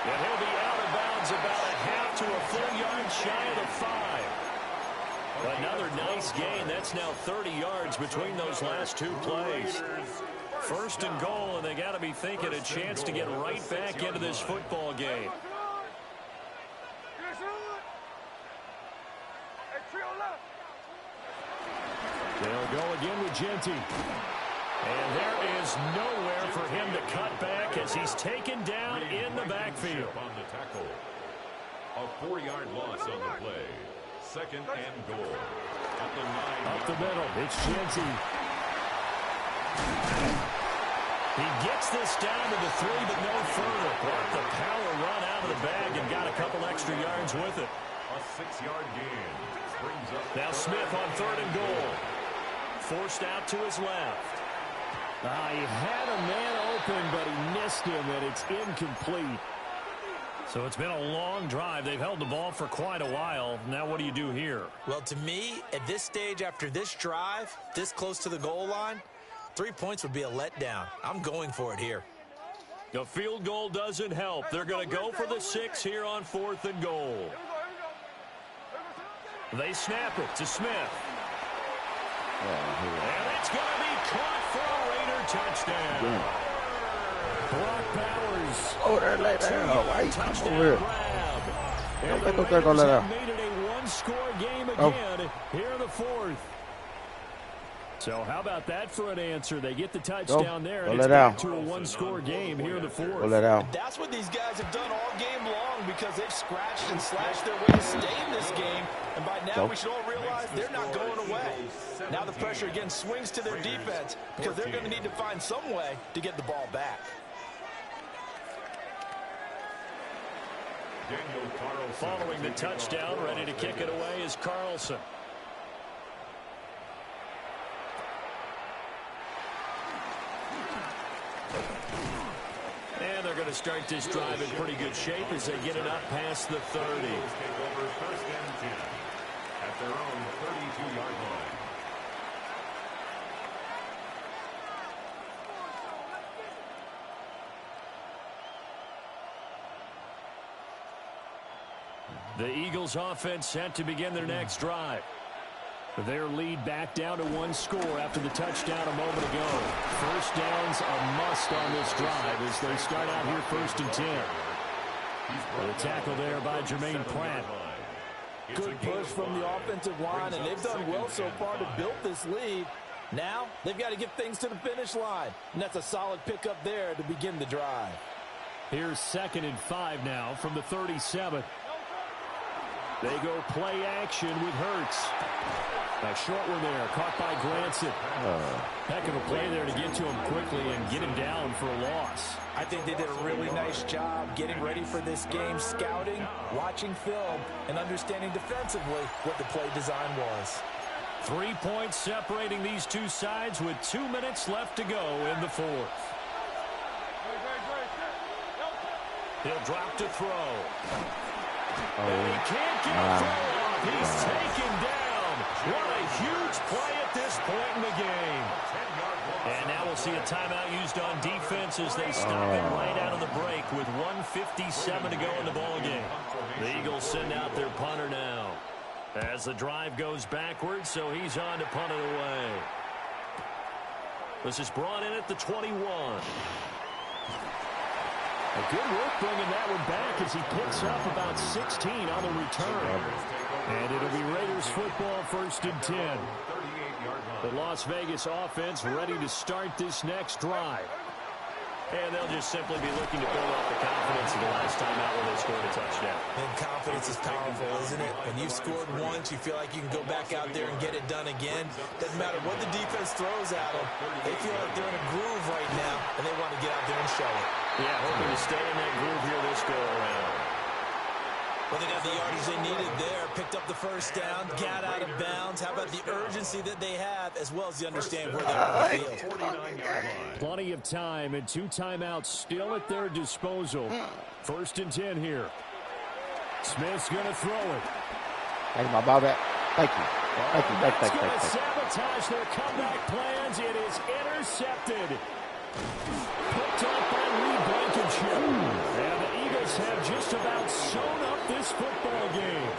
And he'll be out of bounds about a half to a full yard shy of the 5. Another nice gain. That's now 30 yards between those last 2 plays. 1st and goal, and they got to be thinking a chance to get right back into this football game. Genty. And there is nowhere for him to cut back as he's taken down in the backfield. On the tackle. A 4-yard loss on the play. Second and goal. At the 9. Up the middle, it's Genty. He gets this down to the 3, but no further. Brought the power run out of the bag and got a couple extra yards with it. A 6-yard gain. Brings up now Smith on 3rd and goal. Forced out to his left. He had a man open, but he missed him, and it's incomplete. So it's been a long drive. They've held the ball for quite a while. Now what do you do here? Well, to me, at this stage, after this drive, this close to the goal line, 3 points would be a letdown. I'm going for it here. The field goal doesn't help. They're going to go for the 6 here on 4th and goal. They snap it to Smith. And it's going to be caught for a Raider touchdown. Brock Bowers. Oh, they're late there. Why you come over here? And the Raiders have made it a one-score game again here in the 4th. So how about that for an answer? They get the touchdown there, and it's back to a one-score game here in the 4th. That's what these guys have done all game long because they've scratched and slashed their way to stay in this game. And by now, we should all realize they're not going away. Now the pressure again swings to their defense because they're going to need to find some way to get the ball back. Following the touchdown, ready to kick it away is Carlson. And they're going to start this drive in pretty good shape as they get it up past the 30. Take over 1st and 10 at their own 32-yard line. The Eagles offense set to begin their next drive. Their lead back down to 1 score after the touchdown a moment ago. First down's a must on this drive as they start out here 1st and 10. The tackle there by Jermaine Pratt. Good push from the offensive line, and they've done well so far to build this lead. Now they've got to get things to the finish line, and that's a solid pickup there to begin the drive. Here's 2nd and 5 now from the 37. They go play action with Hurts. A short one there, caught by Granson. Heck of a play there to get to him quickly and get him down for a loss. I think they did a really nice job getting ready for this game, scouting, watching film, and understanding defensively what the play design was. 3 points separating these two sides with 2 minutes left to go in the 4th. He'll drop to throw. And he can't get a throw off. He's taken down. What a huge play at this point in the game. And now we'll see a timeout used on defense as they stop it right out of the break with 1:57 to go in the ballgame. The Eagles send out their punter now as the drive goes backwards, so he's on to punt it away. This is brought in at the 21. A good work bringing that one back as he picks up about 16 on the return. And it'll be Raiders football 1st and 10. The Las Vegas offense ready to start this next drive. And they'll just simply be looking to build up the confidence of the last time out when they scored a touchdown. And confidence is powerful, isn't it? When you've scored once, you feel like you can go back out there and get it done again. Doesn't matter what the defense throws at them. They feel like they're in a groove right now, and they want to get out there and show it. Yeah, hoping to stay in that groove here this go-around. Well, they got the yardage they needed there. Picked up the first down, got out of bounds. How about the urgency that they have, as well as the understand where they're on the field. Plenty of time and 2 timeouts still at their disposal. 1st and 10 here. Smith's going to throw it. Thank you, my ball back. Thank you. Thank you. That's going to sabotage their comeback plans. It is intercepted. Picked up by Lee Blankenship. And the Eagles have just about sewn up this football game.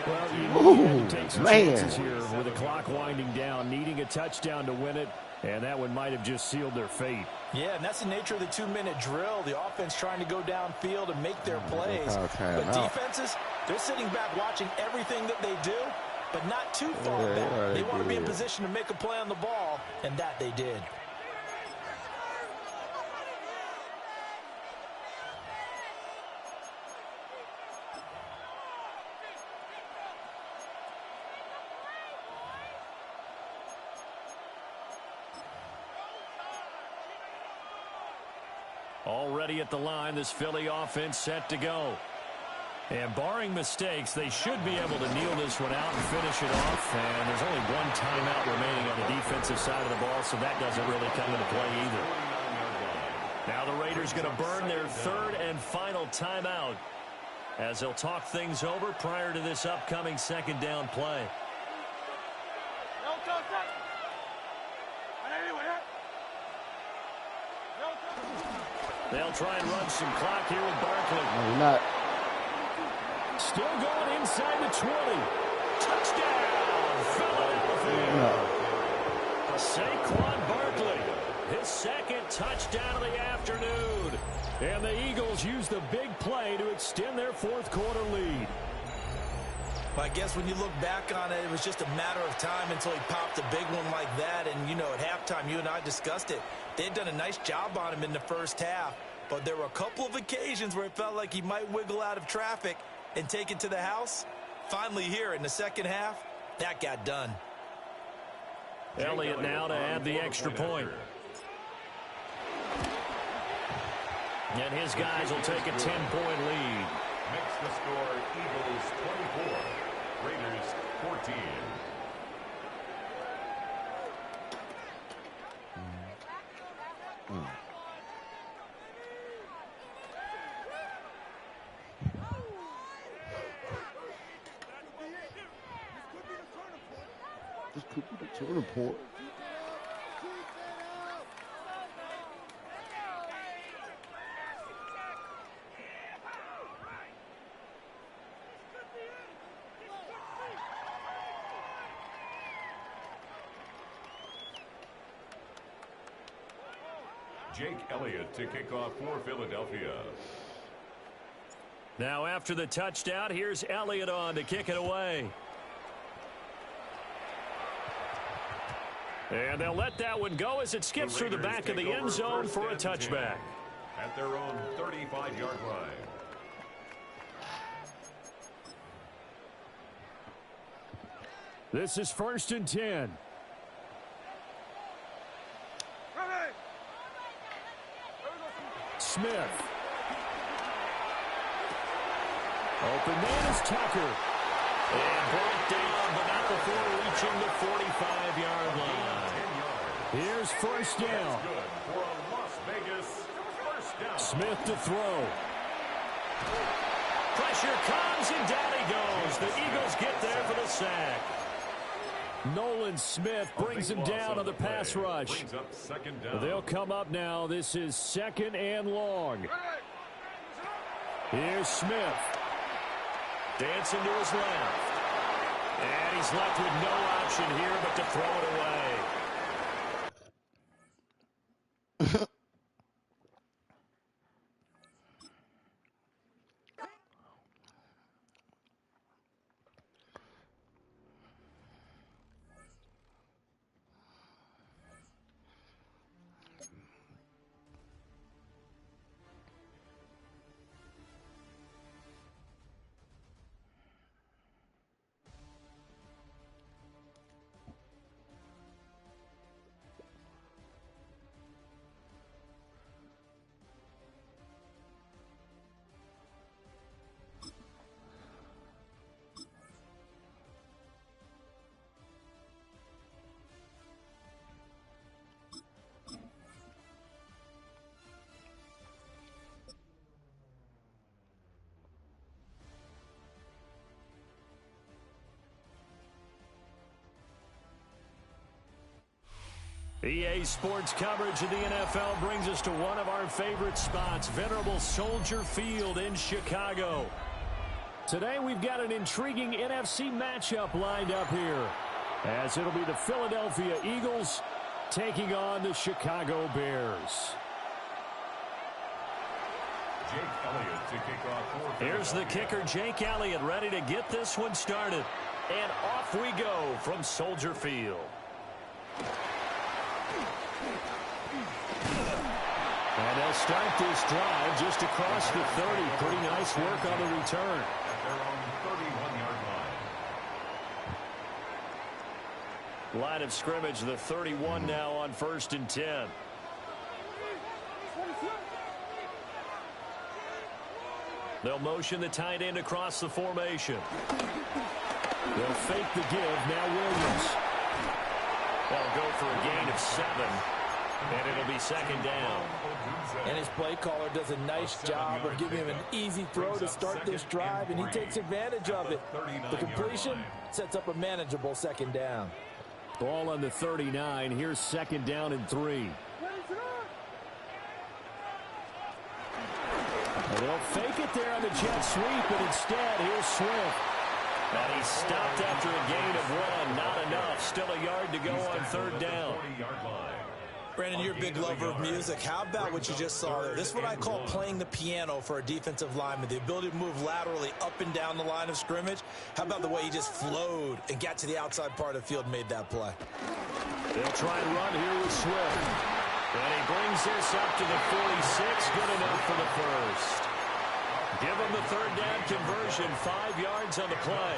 Well, you need to take some chances here with the clock winding down, needing a touchdown to win it, and that one might have just sealed their fate. Yeah, and that's the nature of the 2-minute drill. The offense trying to go downfield and make their plays. But defenses, they're sitting back watching everything that they do, but not too far back. They want to be in position to make a play on the ball And that they did. Already at the line, this Philly offense set to go. And barring mistakes, they should be able to kneel this one out and finish it off. And there's only one timeout remaining on the defensive side of the ball, so that doesn't really come into play either. Now the Raiders going to burn their third and final timeout as they'll talk things over prior to this upcoming second down play. They'll try and run some clock here with Barkley. No, you're not. Still going inside the 20. Touchdown, Philadelphia. No. Saquon Barkley, his second touchdown of the afternoon. And the Eagles use the big play to extend their fourth quarter lead. I guess when you look back on it, it was just a matter of time until he popped a big one like that. And, you know, at halftime, you and I discussed it. They'd done a nice job on him in the first half. But there were a couple of occasions where it felt like he might wiggle out of traffic and take it to the house. Finally here in the second half, that got done. Elliott now to add the extra point. And his guys will take a 10-point lead. Makes the score Eagles 24, Raiders 14. This could be the turning point. Jake Elliott to kick off for Philadelphia. Now after the touchdown, here's Elliott on to kick it away. And they'll let that one go as it skips through the back of the end zone for a touchback. At their own 35-yard line. This is 1st and 10. Smith. Open man is Tucker. And brought down, but not before reaching the 45-yard line. Here's first down. Good for a Las Vegas first down. Smith to throw. Pressure comes, and down he goes. The Eagles get there for the sack. Nolan Smith brings him down on the pass rush. They'll come up now. This is 2nd and long. Here's Smith. Dancing to his left. And he's left with no option here but to throw it away. EA Sports coverage of the NFL brings us to one of our favorite spots, venerable Soldier Field in Chicago. Today we've got an intriguing NFC matchup lined up here, as it'll be the Philadelphia Eagles taking on the Chicago Bears. Jake Elliott to kick off for Here's the kicker, Jake Elliott, ready to get this one started. And off we go from Soldier Field. And they'll start this drive just across the 30. Pretty nice work on the return. At their own 31-yard line. Line of scrimmage, the 31 now on 1st and 10. They'll motion the tight end across the formation. They'll fake the give. Now Williams. They'll go for a gain of 7. And it'll be 2nd down. And his play caller does a nice job of giving him an easy throw to start this drive, and he takes advantage of it. The completion sets up a manageable 2nd down. Ball on the 39. Here's 2nd down and 3. And they'll fake it there on the jet sweep, but instead, here's Swift. And he's stopped after a gain of 1. Not enough. Still a yard to go on 3rd down. Brandon, you're a big lover of music. How about what you just saw there? This is what I call playing the piano for a defensive lineman. The ability to move laterally up and down the line of scrimmage. How about the way he just flowed and got to the outside part of the field and made that play? They'll try and run here with Swift. And he brings this up to the 46. Good enough for the first. Give them the 3rd down conversion. 5 yards on the play.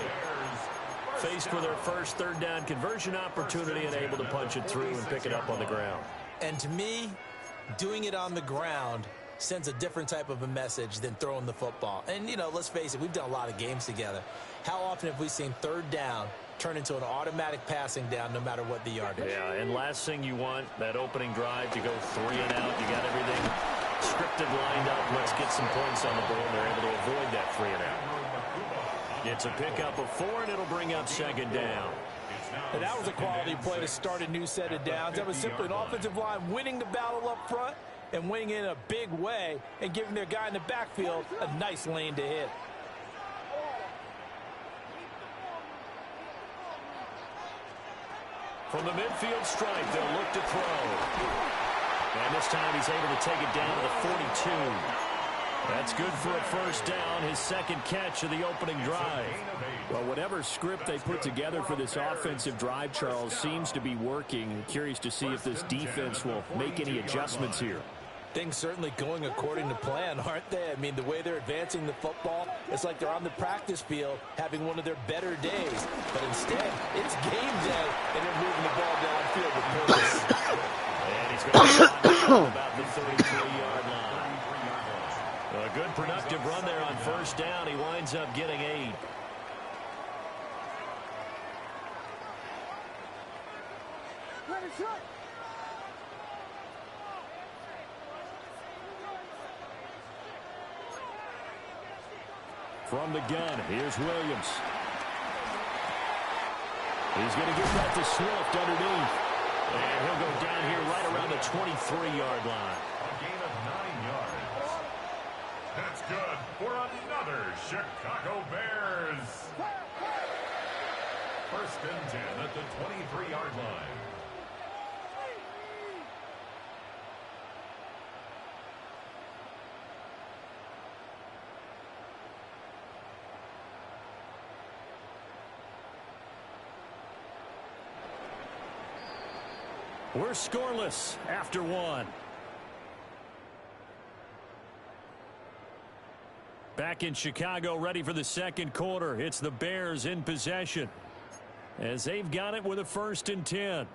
Faced with their first 3rd down conversion opportunity and able to punch it through and pick it up on the ground. And to me, doing it on the ground sends a different type of a message than throwing the football. And, you know, let's face it, we've done a lot of games together. How often have we seen 3rd down turn into an automatic passing down no matter what the yardage? Yeah, and last thing you want, that opening drive to go 3 and out. You got everything scripted, lined up. Let's get some points on the board. They're able to avoid that 3 and out. It's a pickup of 4, and it'll bring up 2nd down. And that was a quality play to start a new set of downs. That was simply an offensive line winning the battle up front and winning in a big way and giving their guy in the backfield a nice lane to hit. From the midfield stripe, they'll look to throw. And this time he's able to take it down to the 42. That's good for a 1st down, his 2nd catch of the opening drive. Well, whatever script they put together for this offensive drive, Charles, seems to be working. I'm curious to see if this defense will make any adjustments here. Things certainly going according to plan, aren't they? I mean, the way they're advancing the football, it's like they're on the practice field having one of their better days. But instead, it's game day, and they're moving the ball downfield with purpose. And he's going to run about the 33-yard line. A good productive run there on 1st down. He winds up getting 8. From the gun, here's Williams. He's going to get that to Swift underneath. And he'll go down here right around the 23-yard line. A gain of 9 yards. That's good for another Chicago Bears. 1st and 10 at the 23-yard line. We're scoreless after 1. Back in Chicago, ready for the 2nd quarter. It's the Bears in possession as they've got it with a 1st and 10.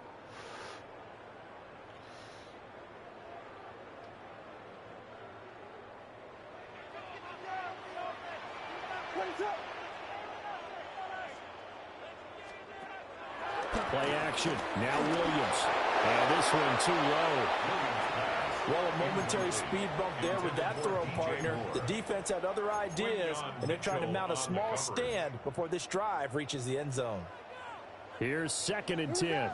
Play action. Now Williams. And this one too low. Well, a momentary speed bump there with that throw, partner. The defense had other ideas, and they're trying to mount a small stand before this drive reaches the end zone. Here's 2nd and 10.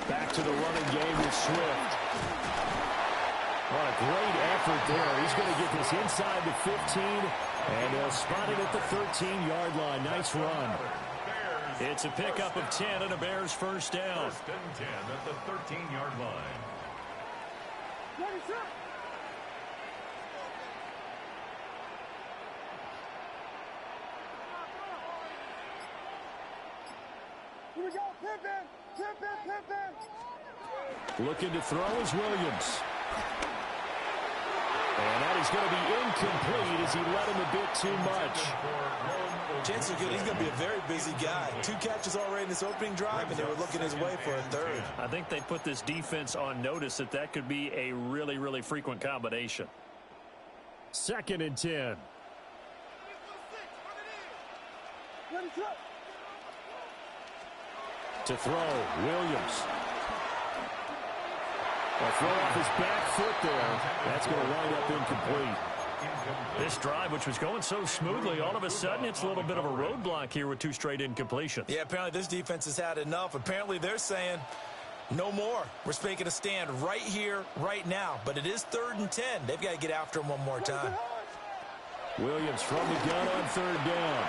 Back to the running game with Swift. What a great effort there. He's going to get this inside the 15, and they'll spot it at the 13-yard line. Nice run. It's a pickup of 10 and a Bears 1st down. 1st and 10 at the 13-yard line. Here we go, pick. Looking to throw is Williams. And that is going to be incomplete as he led him a bit too much. Chances are good he's going to be a very busy guy. 2 catches already in this opening drive, and they were looking his way for a third. I think they put this defense on notice that could be a really, really frequent combination. 2nd and 10. To throw, Williams. A throw off his back foot there. That's going to wind up incomplete. This drive, which was going so smoothly, all of a sudden it's a little bit of a roadblock here with 2 straight incompletions. Yeah, apparently this defense has had enough. Apparently they're saying no more. We're making a stand right here, right now. But it is 3rd and 10. They've got to get after him one more time. Williams from the gun on 3rd down.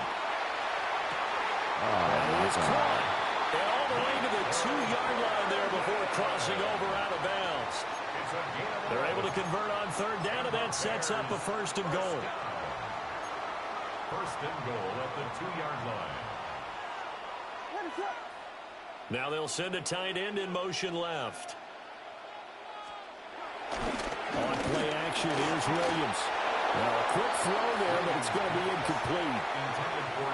And it's caught. And all the way to the 2-yard line there before crossing over out of bounds. They're able to convert on 3rd down, and that sets up a 1st and goal. 1st and goal at the 2-yard line. Now they'll send a tight end in motion left. On play action, here's Williams. Now a quick throw there, but it's going to be incomplete.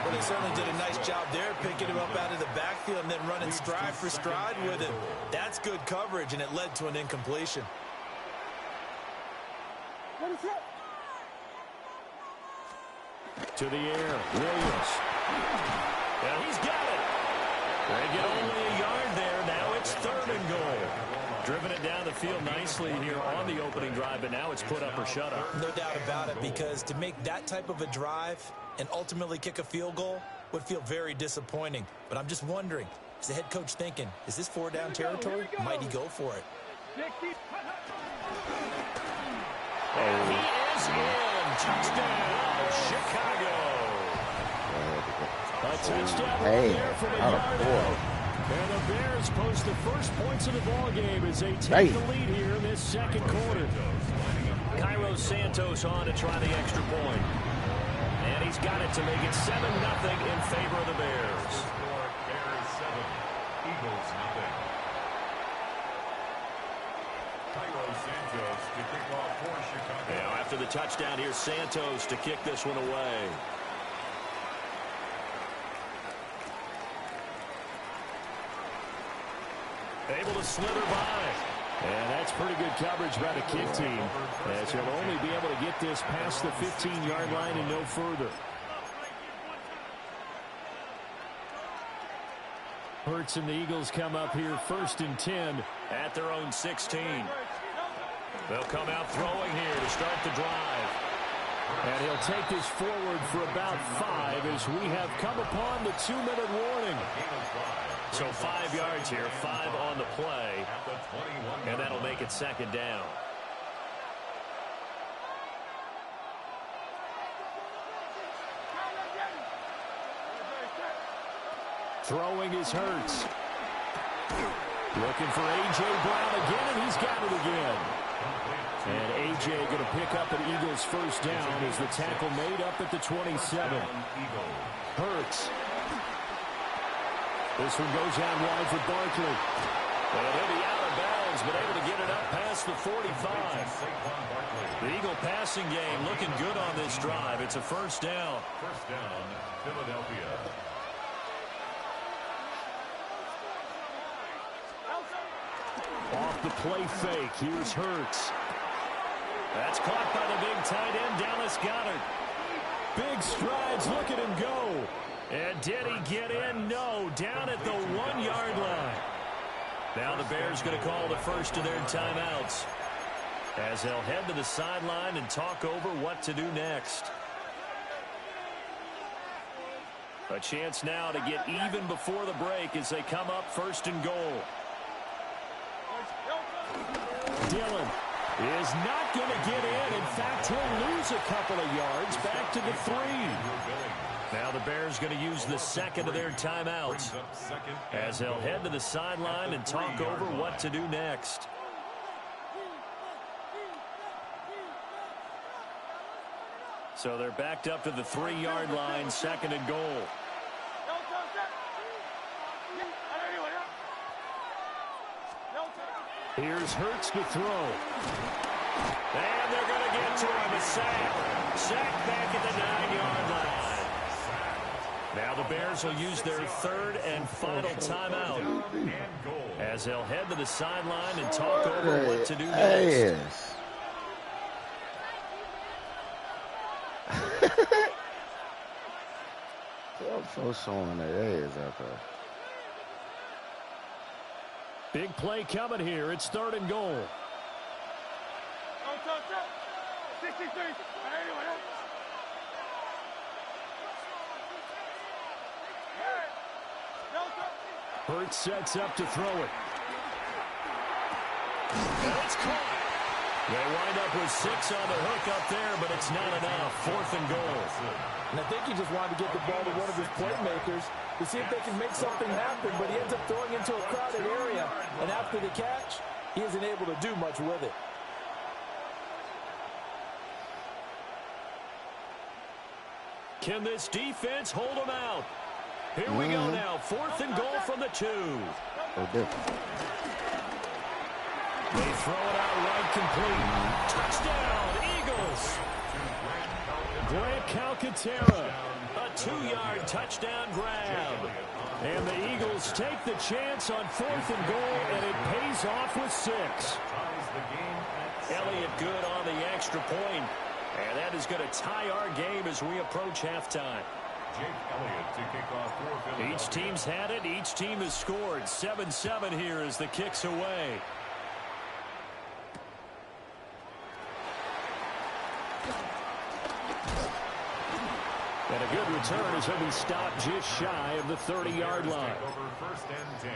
Well, they certainly did a nice job there, picking him up out of the backfield and then running stride for stride with it. That's good coverage, and it led to an incompletion. To the air, Williams. And he's got it. They get only a yard there. Now it's 3rd and goal. Driven it down the field nicely here on the opening drive, but now it's put up or shut up. No doubt about it, because to make that type of a drive and ultimately kick a field goal would feel very disappointing. But I'm just wondering, is the head coach thinking, is this 4-down territory? Might he go for it? And he is in. Touchdown, Chicago. A touchdown Hey, there from a out yard of out. And the Bears post the first points of the ball game as they take the lead here in this 2nd quarter. Cairo Santos on to try the extra point. And he's got it to make it 7-0 in favor of the Bears. Bears 7, Eagles 0. Cairo Santos to kick off for Chicago. Now after the touchdown, here's Santos to kick this one away. Able to slither by. And that's pretty good coverage by the kick team, as he'll only be able to get this past the 15-yard line and no further. Hurts and the Eagles come up here 1st and 10 at their own 16. They'll come out throwing here to start the drive. And he'll take this forward for about 5 as we have come upon the 2-minute warning. So 5 yards here, 5 on the play, and that'll make it 2nd down. Throwing is Hurts. Looking for A.J. Brown again, and he's got it again. And A.J. going to pick up an Eagles 1st down as the tackle made up at the 27. Hurts. This one goes out wide for Barkley. Well, he'll be out of bounds, but able to get it up past the 45. The Eagle passing game looking good on this drive. It's a 1st down. 1st down, Philadelphia. Off the play fake, here's Hurts. That's caught by the big tight end, Dallas Goedert. Big strides, look at him go. And did he get in? No, down at the 1-yard line. Now the Bears going to call the first of their timeouts, as they'll head to the sideline and talk over what to do next. A chance now to get even before the break as they come up 1st and goal. Dillon is not going to get in. In fact, he'll lose a couple of yards back to the 3. Now the Bears going to use the 2nd of their timeouts, as they'll head to the sideline and talk over what to do next. So they're backed up to the 3-yard line, 2nd and goal. Here's Hurts to throw. And they're going to get to him. A sack. Sack back at the 9-yard line. Now the Bears will use their third and final timeout as they'll head to the sideline and talk over what to do next. I'm so showing their ass out there. Big play coming here. It's 3rd and goal. 63. Hurts sets up to throw it. And it's caught. They wind up with 6 on the hook up there, but it's not enough. 4th and goal. And I think he just wanted to get the ball to one of his playmakers to see if they can make something happen, but he ends up throwing into a crowded area. And after the catch, he isn't able to do much with it. Can this defense hold them out? Here we go now. 4th and goal from the 2. They throw it out right, complete. Touchdown, Eagles. Grant Calcaterra, a 2-yard touchdown grab. And the Eagles take the chance on 4th and goal, and it pays off with 6. Elliott good on the extra point. And that is going to tie our game as we approach halftime. Each team's had it. Each team has scored. 7-7 here as the kick's away. And a good return as he'll be stopped just shy of the 30-yard line. Over 1st and 10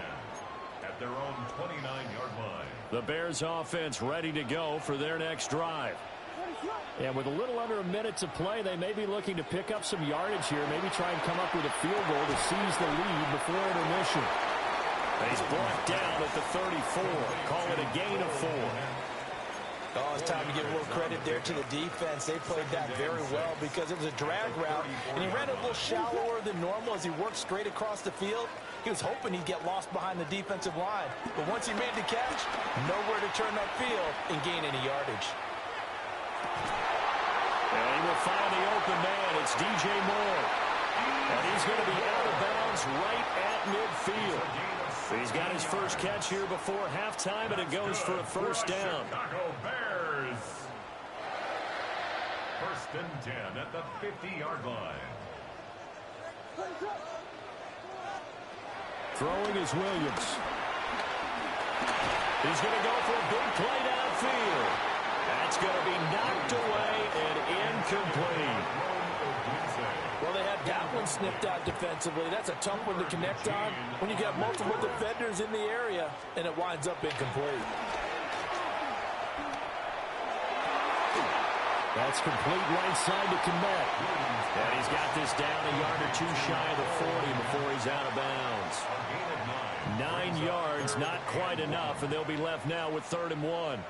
at their own 29-yard line. The Bears offense ready to go for their next drive. And with a little under a minute to play, they may be looking to pick up some yardage here, maybe try and come up with a field goal to seize the lead before intermission. He's brought down at the 34. Call it a gain of 4. Oh, it's time to give a little credit there to the defense. They played that very well because it was a drag route, and he ran a little shallower than normal as he worked straight across the field. He was hoping he'd get lost behind the defensive line. But once he made the catch, nowhere to turn upfield and gain any yardage. And he will find the open man. It's DJ Moore. And he's going to be out of bounds right at midfield. He's got his first catch here before halftime, and it goes for a 1st down. Chicago Bears. 1st and 10 at the 50-yard line. Throwing is Williams. He's going to go for a big play downfield. That's going to be knocked away and incomplete. Well, they had that one snipped out defensively. That's a tough one to connect on when you got multiple defenders in the area, and it winds up incomplete. That's complete right side to Komet. And he's got this down a yard or 2 shy of the 40 before he's out of bounds. 9 yards, not quite enough, and they'll be left now with 3rd and 1.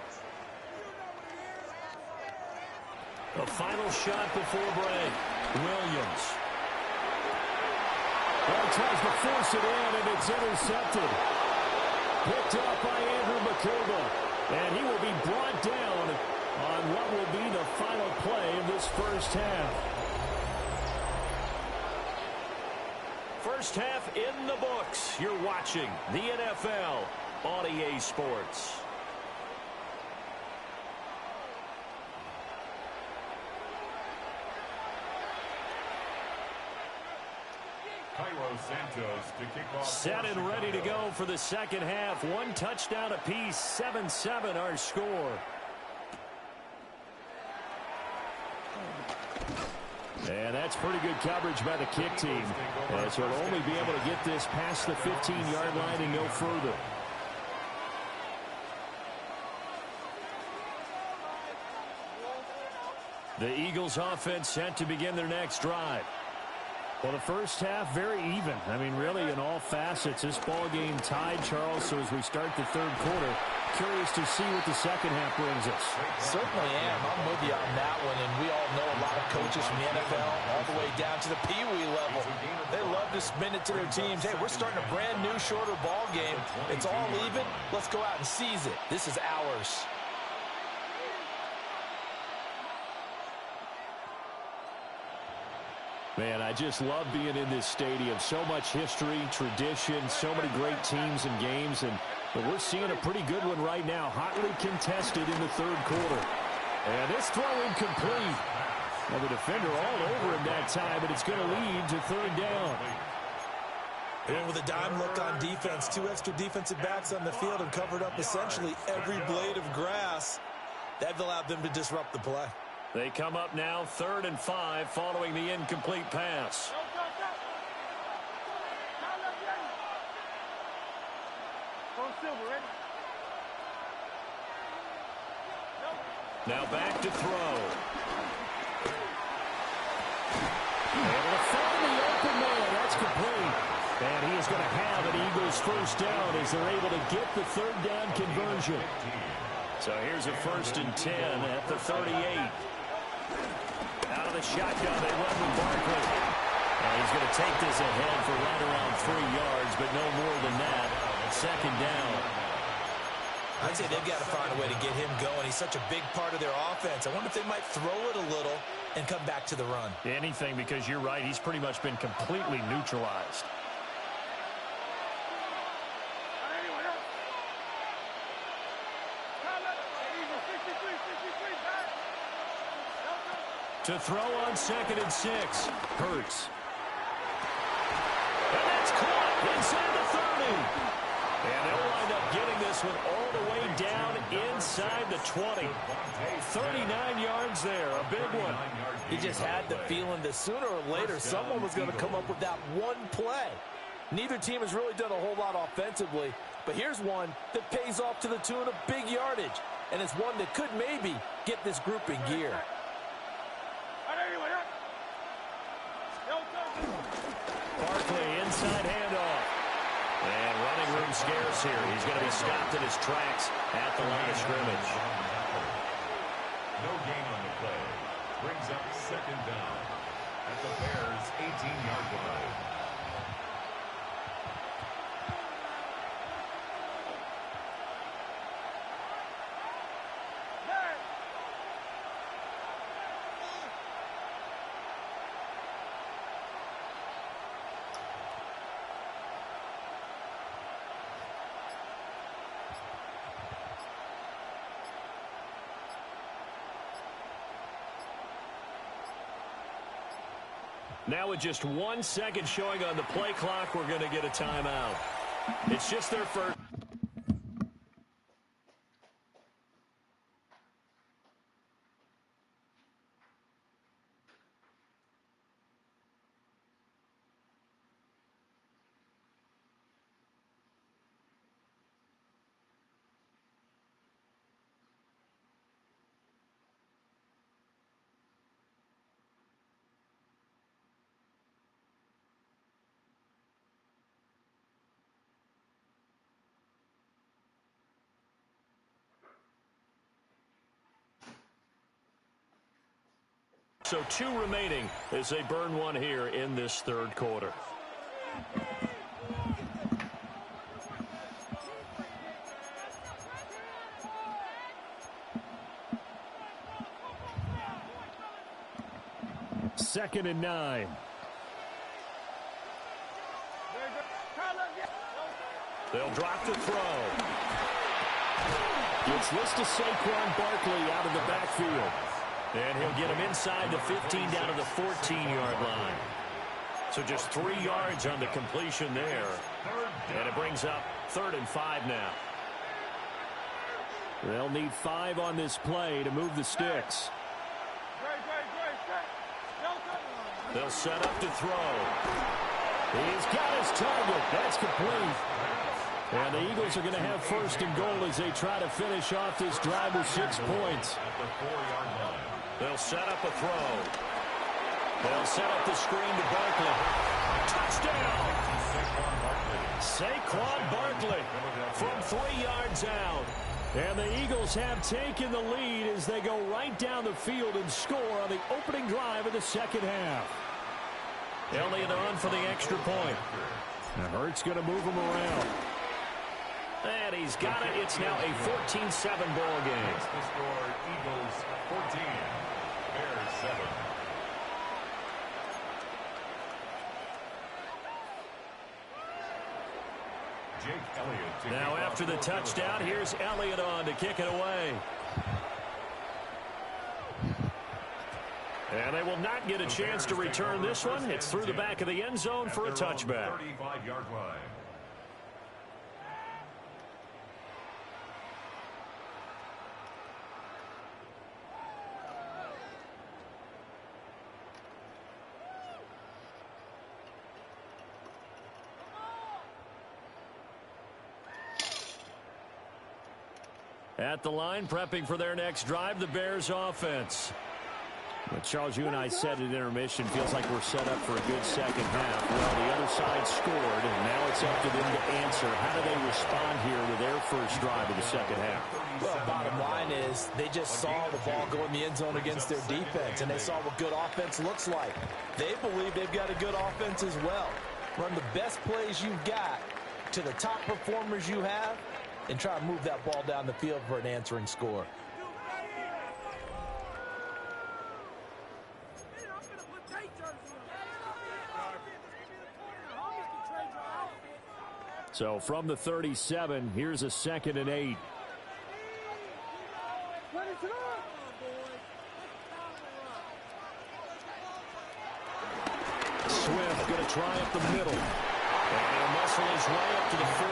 A final shot before break. Williams. Well, he tries to force it in, and it's intercepted. Picked up by Andrew Makuba. And he will be brought down on what will be the final play of this first half. First half in the books. You're watching the NFL on EA Sports. Set and ready to go for the second half. 1 touchdown apiece. 7-7 our score. And that's pretty good coverage by the kick team. So they'll only be able to get this past the 15-yard line and no further. The Eagles offense set to begin their next drive. Well, the first half, very even. I mean, really, in all facets, this ball game tied, Charles. So as we start the third quarter, curious to see what the second half brings us. Certainly am. I'm with you on that one. And we all know a lot of coaches from the NFL all the way down to the Pee-wee level. They love to spin it to their teams. Hey, we're starting a brand new, shorter ball game. It's all even. Let's go out and seize it. This is ours. Man, I just love being in this stadium. So much history, tradition, so many great teams and games. But we're seeing a pretty good one right now. Hotly contested in the third quarter. And this throw incomplete. Now the defender all over him that time, but it's going to lead to third down. And with a dime look on defense, 2 extra defensive backs on the field and covered up essentially every blade of grass. That allowed them to disrupt the play. They come up now 3rd and 5 following the incomplete pass. Now back to throw. Able to find the open man. That's complete. And he is going to have an Eagles first down as they're able to get the third down conversion. So here's a 1st and 10 at the 38. Out of the shotgun, they run with Barkley. He's going to take this ahead for right around 3 yards, but no more than that. 2nd down. I'd say they've got to find a way to get him going. He's such a big part of their offense. I wonder if they might throw it a little and come back to the run. Anything, because you're right. He's pretty much been completely neutralized. To throw on 2nd and 6. Hurts. And that's caught inside the 30. And they'll wind up getting this one all the way down inside the 20. 39 yards there, a big one. He just had the feeling that sooner or later someone was going to come up with that one play. Neither team has really done a whole lot offensively, but here's one that pays off to the tune of big yardage, and it's one that could maybe get this group in gear. Barkley, inside handoff. And running room scarce here. He's going to be stopped in his tracks at the line of scrimmage. No gain on the play. Brings up 2nd down at the Bears' 18-yard line. Now with just 1 second showing on the play clock, we're going to get a timeout. It's just their first. So 2 remaining as they burn one here in this third quarter. Second and 9. They'll drop to throw. It's this to Saquon Barkley out of the backfield. And he'll get him inside the 15 down to the 14-yard line. So just 3 yards on the completion there. And it brings up 3rd and 5 now. They'll need 5 on this play to move the sticks. They'll set up to throw. He's got his target. That's complete. And the Eagles are going to have 1st and goal as they try to finish off this drive with 6 points. At the 4-yard line. They'll set up a throw. They'll set up the screen to Barkley. Touchdown! Saquon Barkley from 3 yards out. And the Eagles have taken the lead as they go right down the field and score on the opening drive of the second half. Elliott on for the extra point. Now Hurts going to move him around. And he's got it. It's now a 14-7 ball game. The score, Eagles 14, Bears 7. Jake Elliott. Now after the touchdown, here's Elliott on to kick it away. And they will not get a chance to return this one. It's through the back of the end zone for a touchback. 35-yard line. At the line, prepping for their next drive, the Bears offense. Well, Charles, you and I said at intermission, feels like we're set up for a good second half. Well, the other side scored, and now it's up to them to answer. How do they respond here with their first drive of the second half? Well, bottom line is they just saw the ball go in the end zone against their defense, and they saw what good offense looks like. They believe they've got a good offense as well. Run the best plays you've got to the top performers you have, and try to move that ball down the field for an answering score. So from the 37, here's a 2nd and 8. Swift going to try up the middle. And he'll muscle his way up to the 43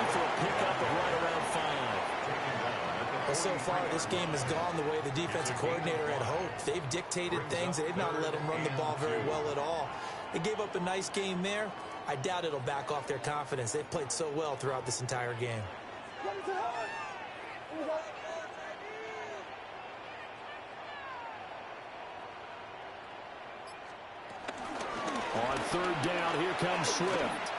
for a pickup of right around 5. Well, so far, this game has gone the way the defensive coordinator had hoped. They've dictated things. They've not let him run the ball very well at all. They gave up a nice game there. I doubt it'll back off their confidence. They've played so well throughout this entire game. On 3rd down, here comes Swift.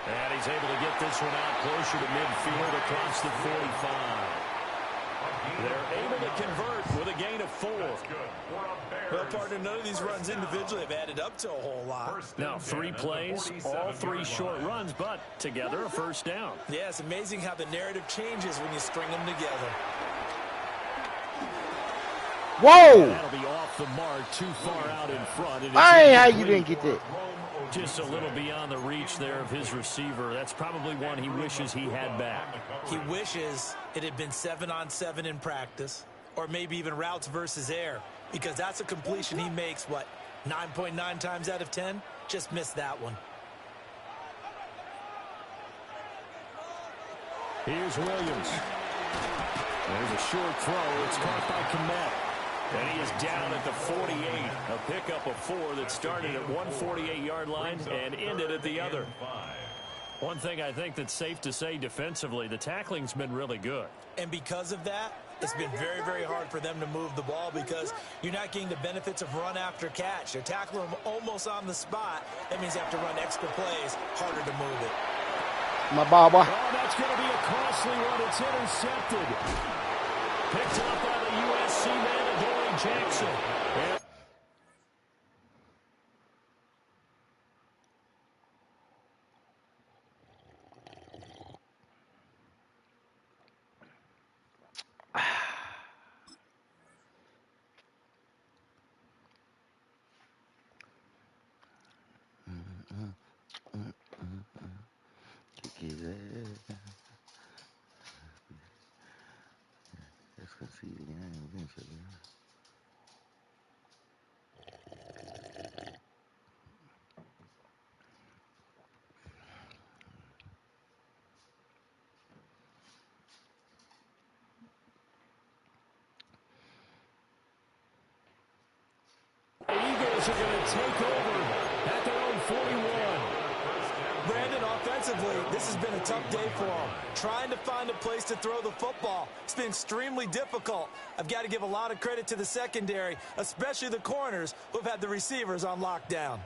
And he's able to get this one out closer to midfield across the 45. They're able to convert with a gain of 4. Well, partner, none of these runs individually have added up to a whole lot. Now 3 plays, all 3 short runs, but together a first down. Yeah, it's amazing how the narrative changes when you string them together. Whoa! That'll be off the mark, too far out in front. Hey, how you didn't get that? Just a little beyond the reach there of his receiver. That's probably one he wishes he had back. He wishes it had been 7-on-7 in practice, or maybe even routes versus air, because that's a completion he makes, 9.9 times out of 10? Just missed that one. Here's Williams. There's a short throw. It's caught by Kmet. And he is down at the 48. A pickup of 4 that started at one 48-yard line and ended at the other. One thing I think that's safe to say defensively, the tackling's been really good. And because of that, it's been very, very hard for them to move the ball because you're not getting the benefits of run after catch. They're tackling them almost on the spot. That means they have to run extra plays, harder to move it. My baba. Oh, that's going to be a costly one. It's intercepted. Picked up by the USC man, Adoree Jackson. And Take over at their own 41. Brandon, Defensively, this has been a tough day for him. Trying to find a place to throw the football. It's been extremely difficult. I've got to give a lot of credit to the secondary, especially the corners who have had the receivers on lockdown.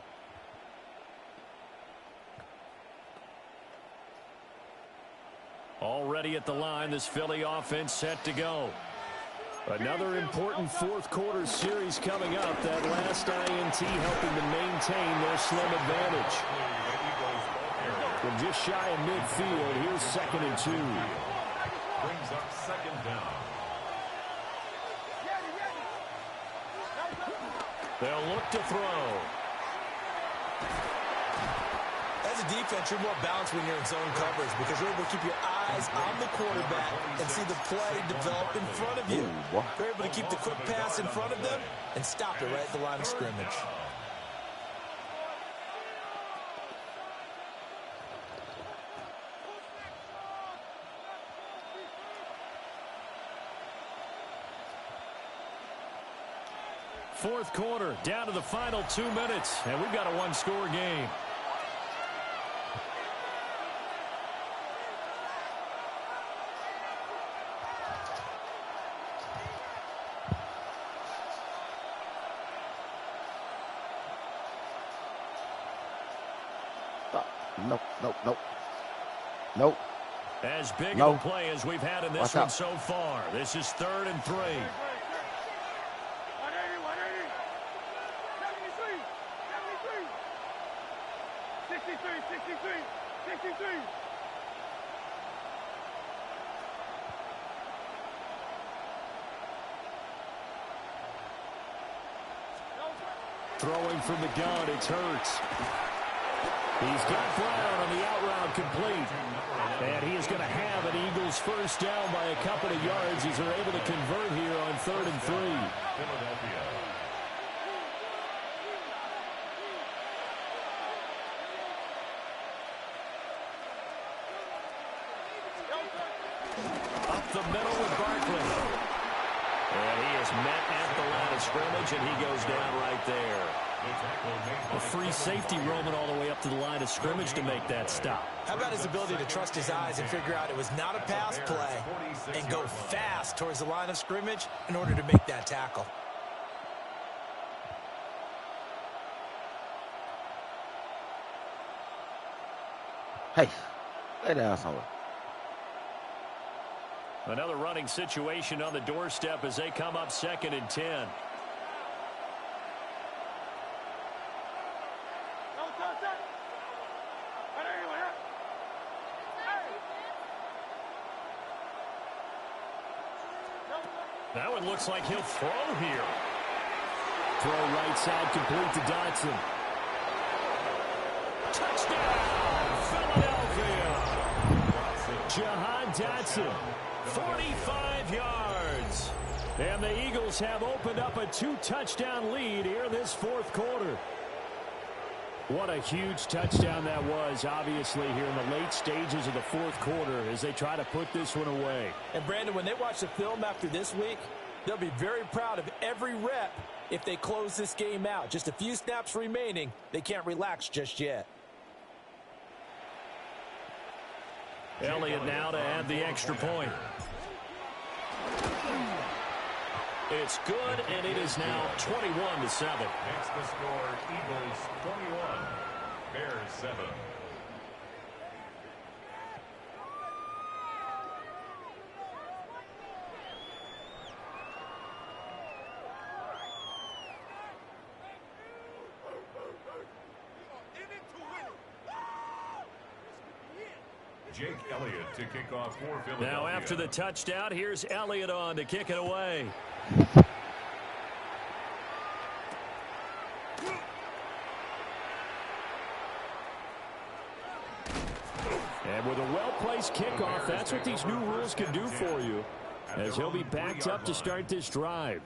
Already at the line, this Philly offense set to go. Another important fourth quarter series coming up. That last INT helping to maintain their slim advantage. From just shy of midfield, here's 2nd and 2. Brings up 2nd down. They'll look to throw. As a defense, you're more balanced when you're in zone coverage because you're able to keep your eyes on the quarterback and see the play develop in front of you. You're able to keep the quick pass in front of them and stop it right at the line of scrimmage. Fourth quarter, down to the final 2 minutes, and we've got a one-score game. Nope. As big of a play as we've had in this one so far. This is 3rd and 3. 63. Throwing from the gun, it's Hurts. He's got Brown on the out route complete. And he is going to have an Eagles first down by a couple of yards as they're able to convert here on 3rd and 3. Philadelphia. Up the middle with Barkley. And he is met at the line of scrimmage, and he goes down right there. A free safety roaming all the way up to the line of scrimmage to make that stop. How about his ability to trust his eyes and figure out it was not a pass play and go fast towards the line of scrimmage in order to make that tackle? Hey, lay down somewhere. Another running situation on the doorstep as they come up 2nd and 10. That one looks like he'll throw here. Throw right side complete to Dotson. Touchdown, Philadelphia. Jahan Dotson, 45 yards. And the Eagles have opened up a 2-touchdown lead here in this fourth quarter. What a huge touchdown that was, obviously, here in the late stages of the fourth quarter as they try to put this one away. And, Brandon, when they watch the film after this week, they'll be very proud of every rep if they close this game out. Just a few snaps remaining. They can't relax just yet. Elliott now to add the extra point. It's good, and it is now 21-7. Makes the score Eagles 21, Bears 7. Jake Elliott to kick off for Philadelphia. Now after the touchdown, here's Elliott on to kick it away. And with a well-placed kickoff, that's what these new rules can do for you, as he'll be backed up to start this drive.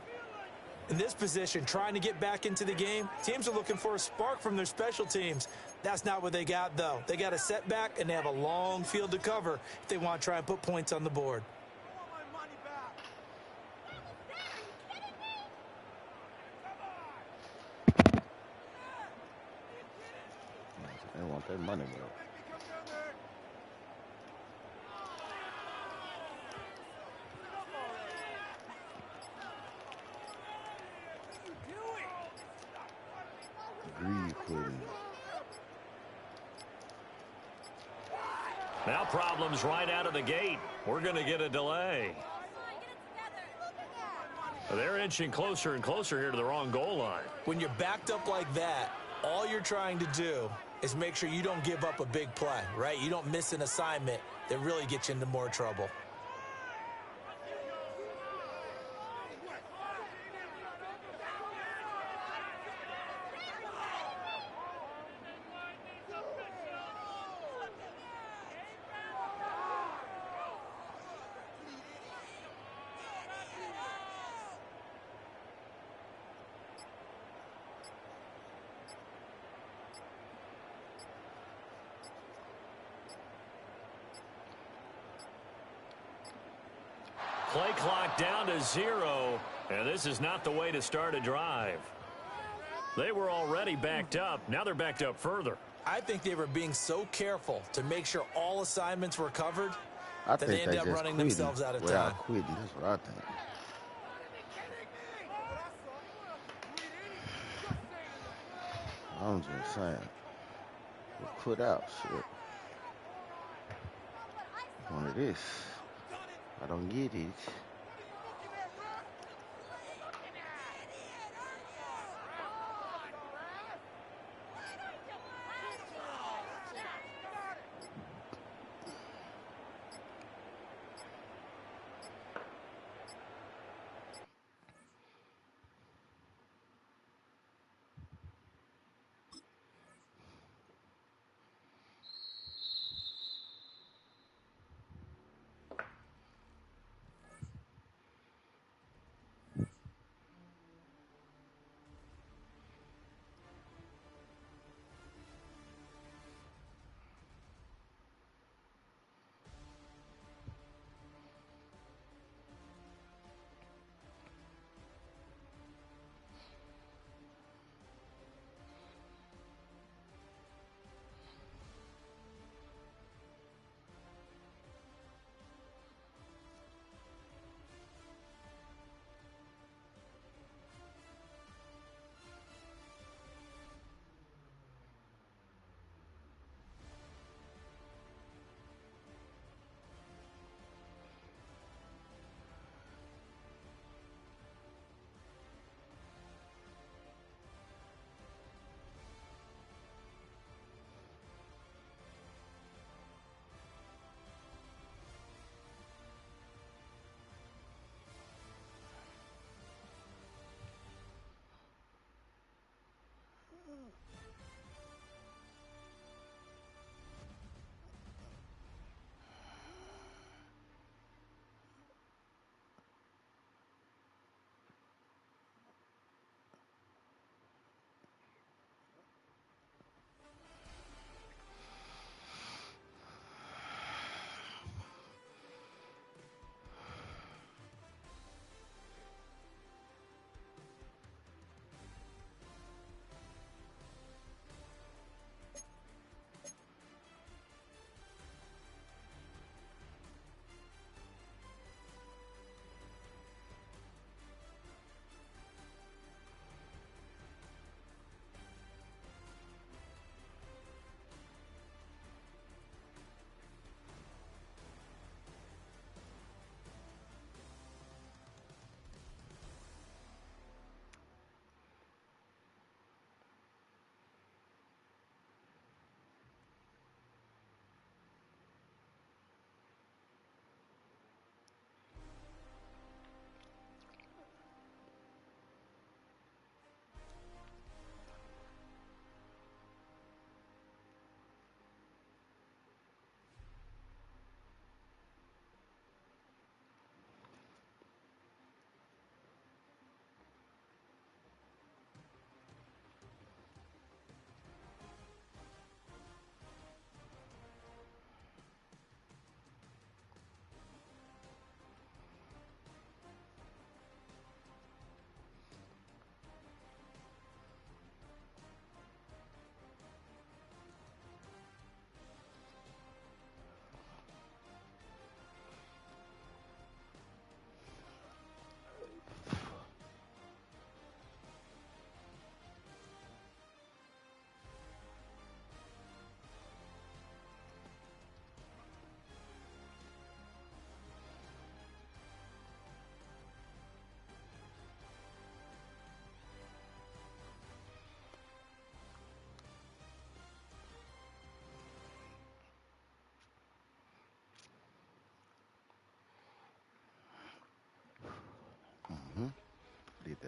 In this position, trying to get back into the game, teams are looking for a spark from their special teams. That's not what they got, though. They got a setback, and they have a long field to cover if they want to try and put points on the board. They want their money, bro. quitting. Now problems right out of the gate. We're going to get a delay. They're inching closer and closer here to the wrong goal line. When you're backed up like that, all you're trying to do is make sure you don't give up a big play, right? You don't miss an assignment that really gets you into more trouble. Play clock down to 0, and this is not the way to start a drive. They were already backed up. Now they're backed up further. I think they were being so careful to make sure all assignments were covered I that think they ended up just running quitting themselves out of without time. quitting. That's what I think. I'm just saying. We'll quit out, shit. One of this. I don't get it.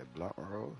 That blunt roll.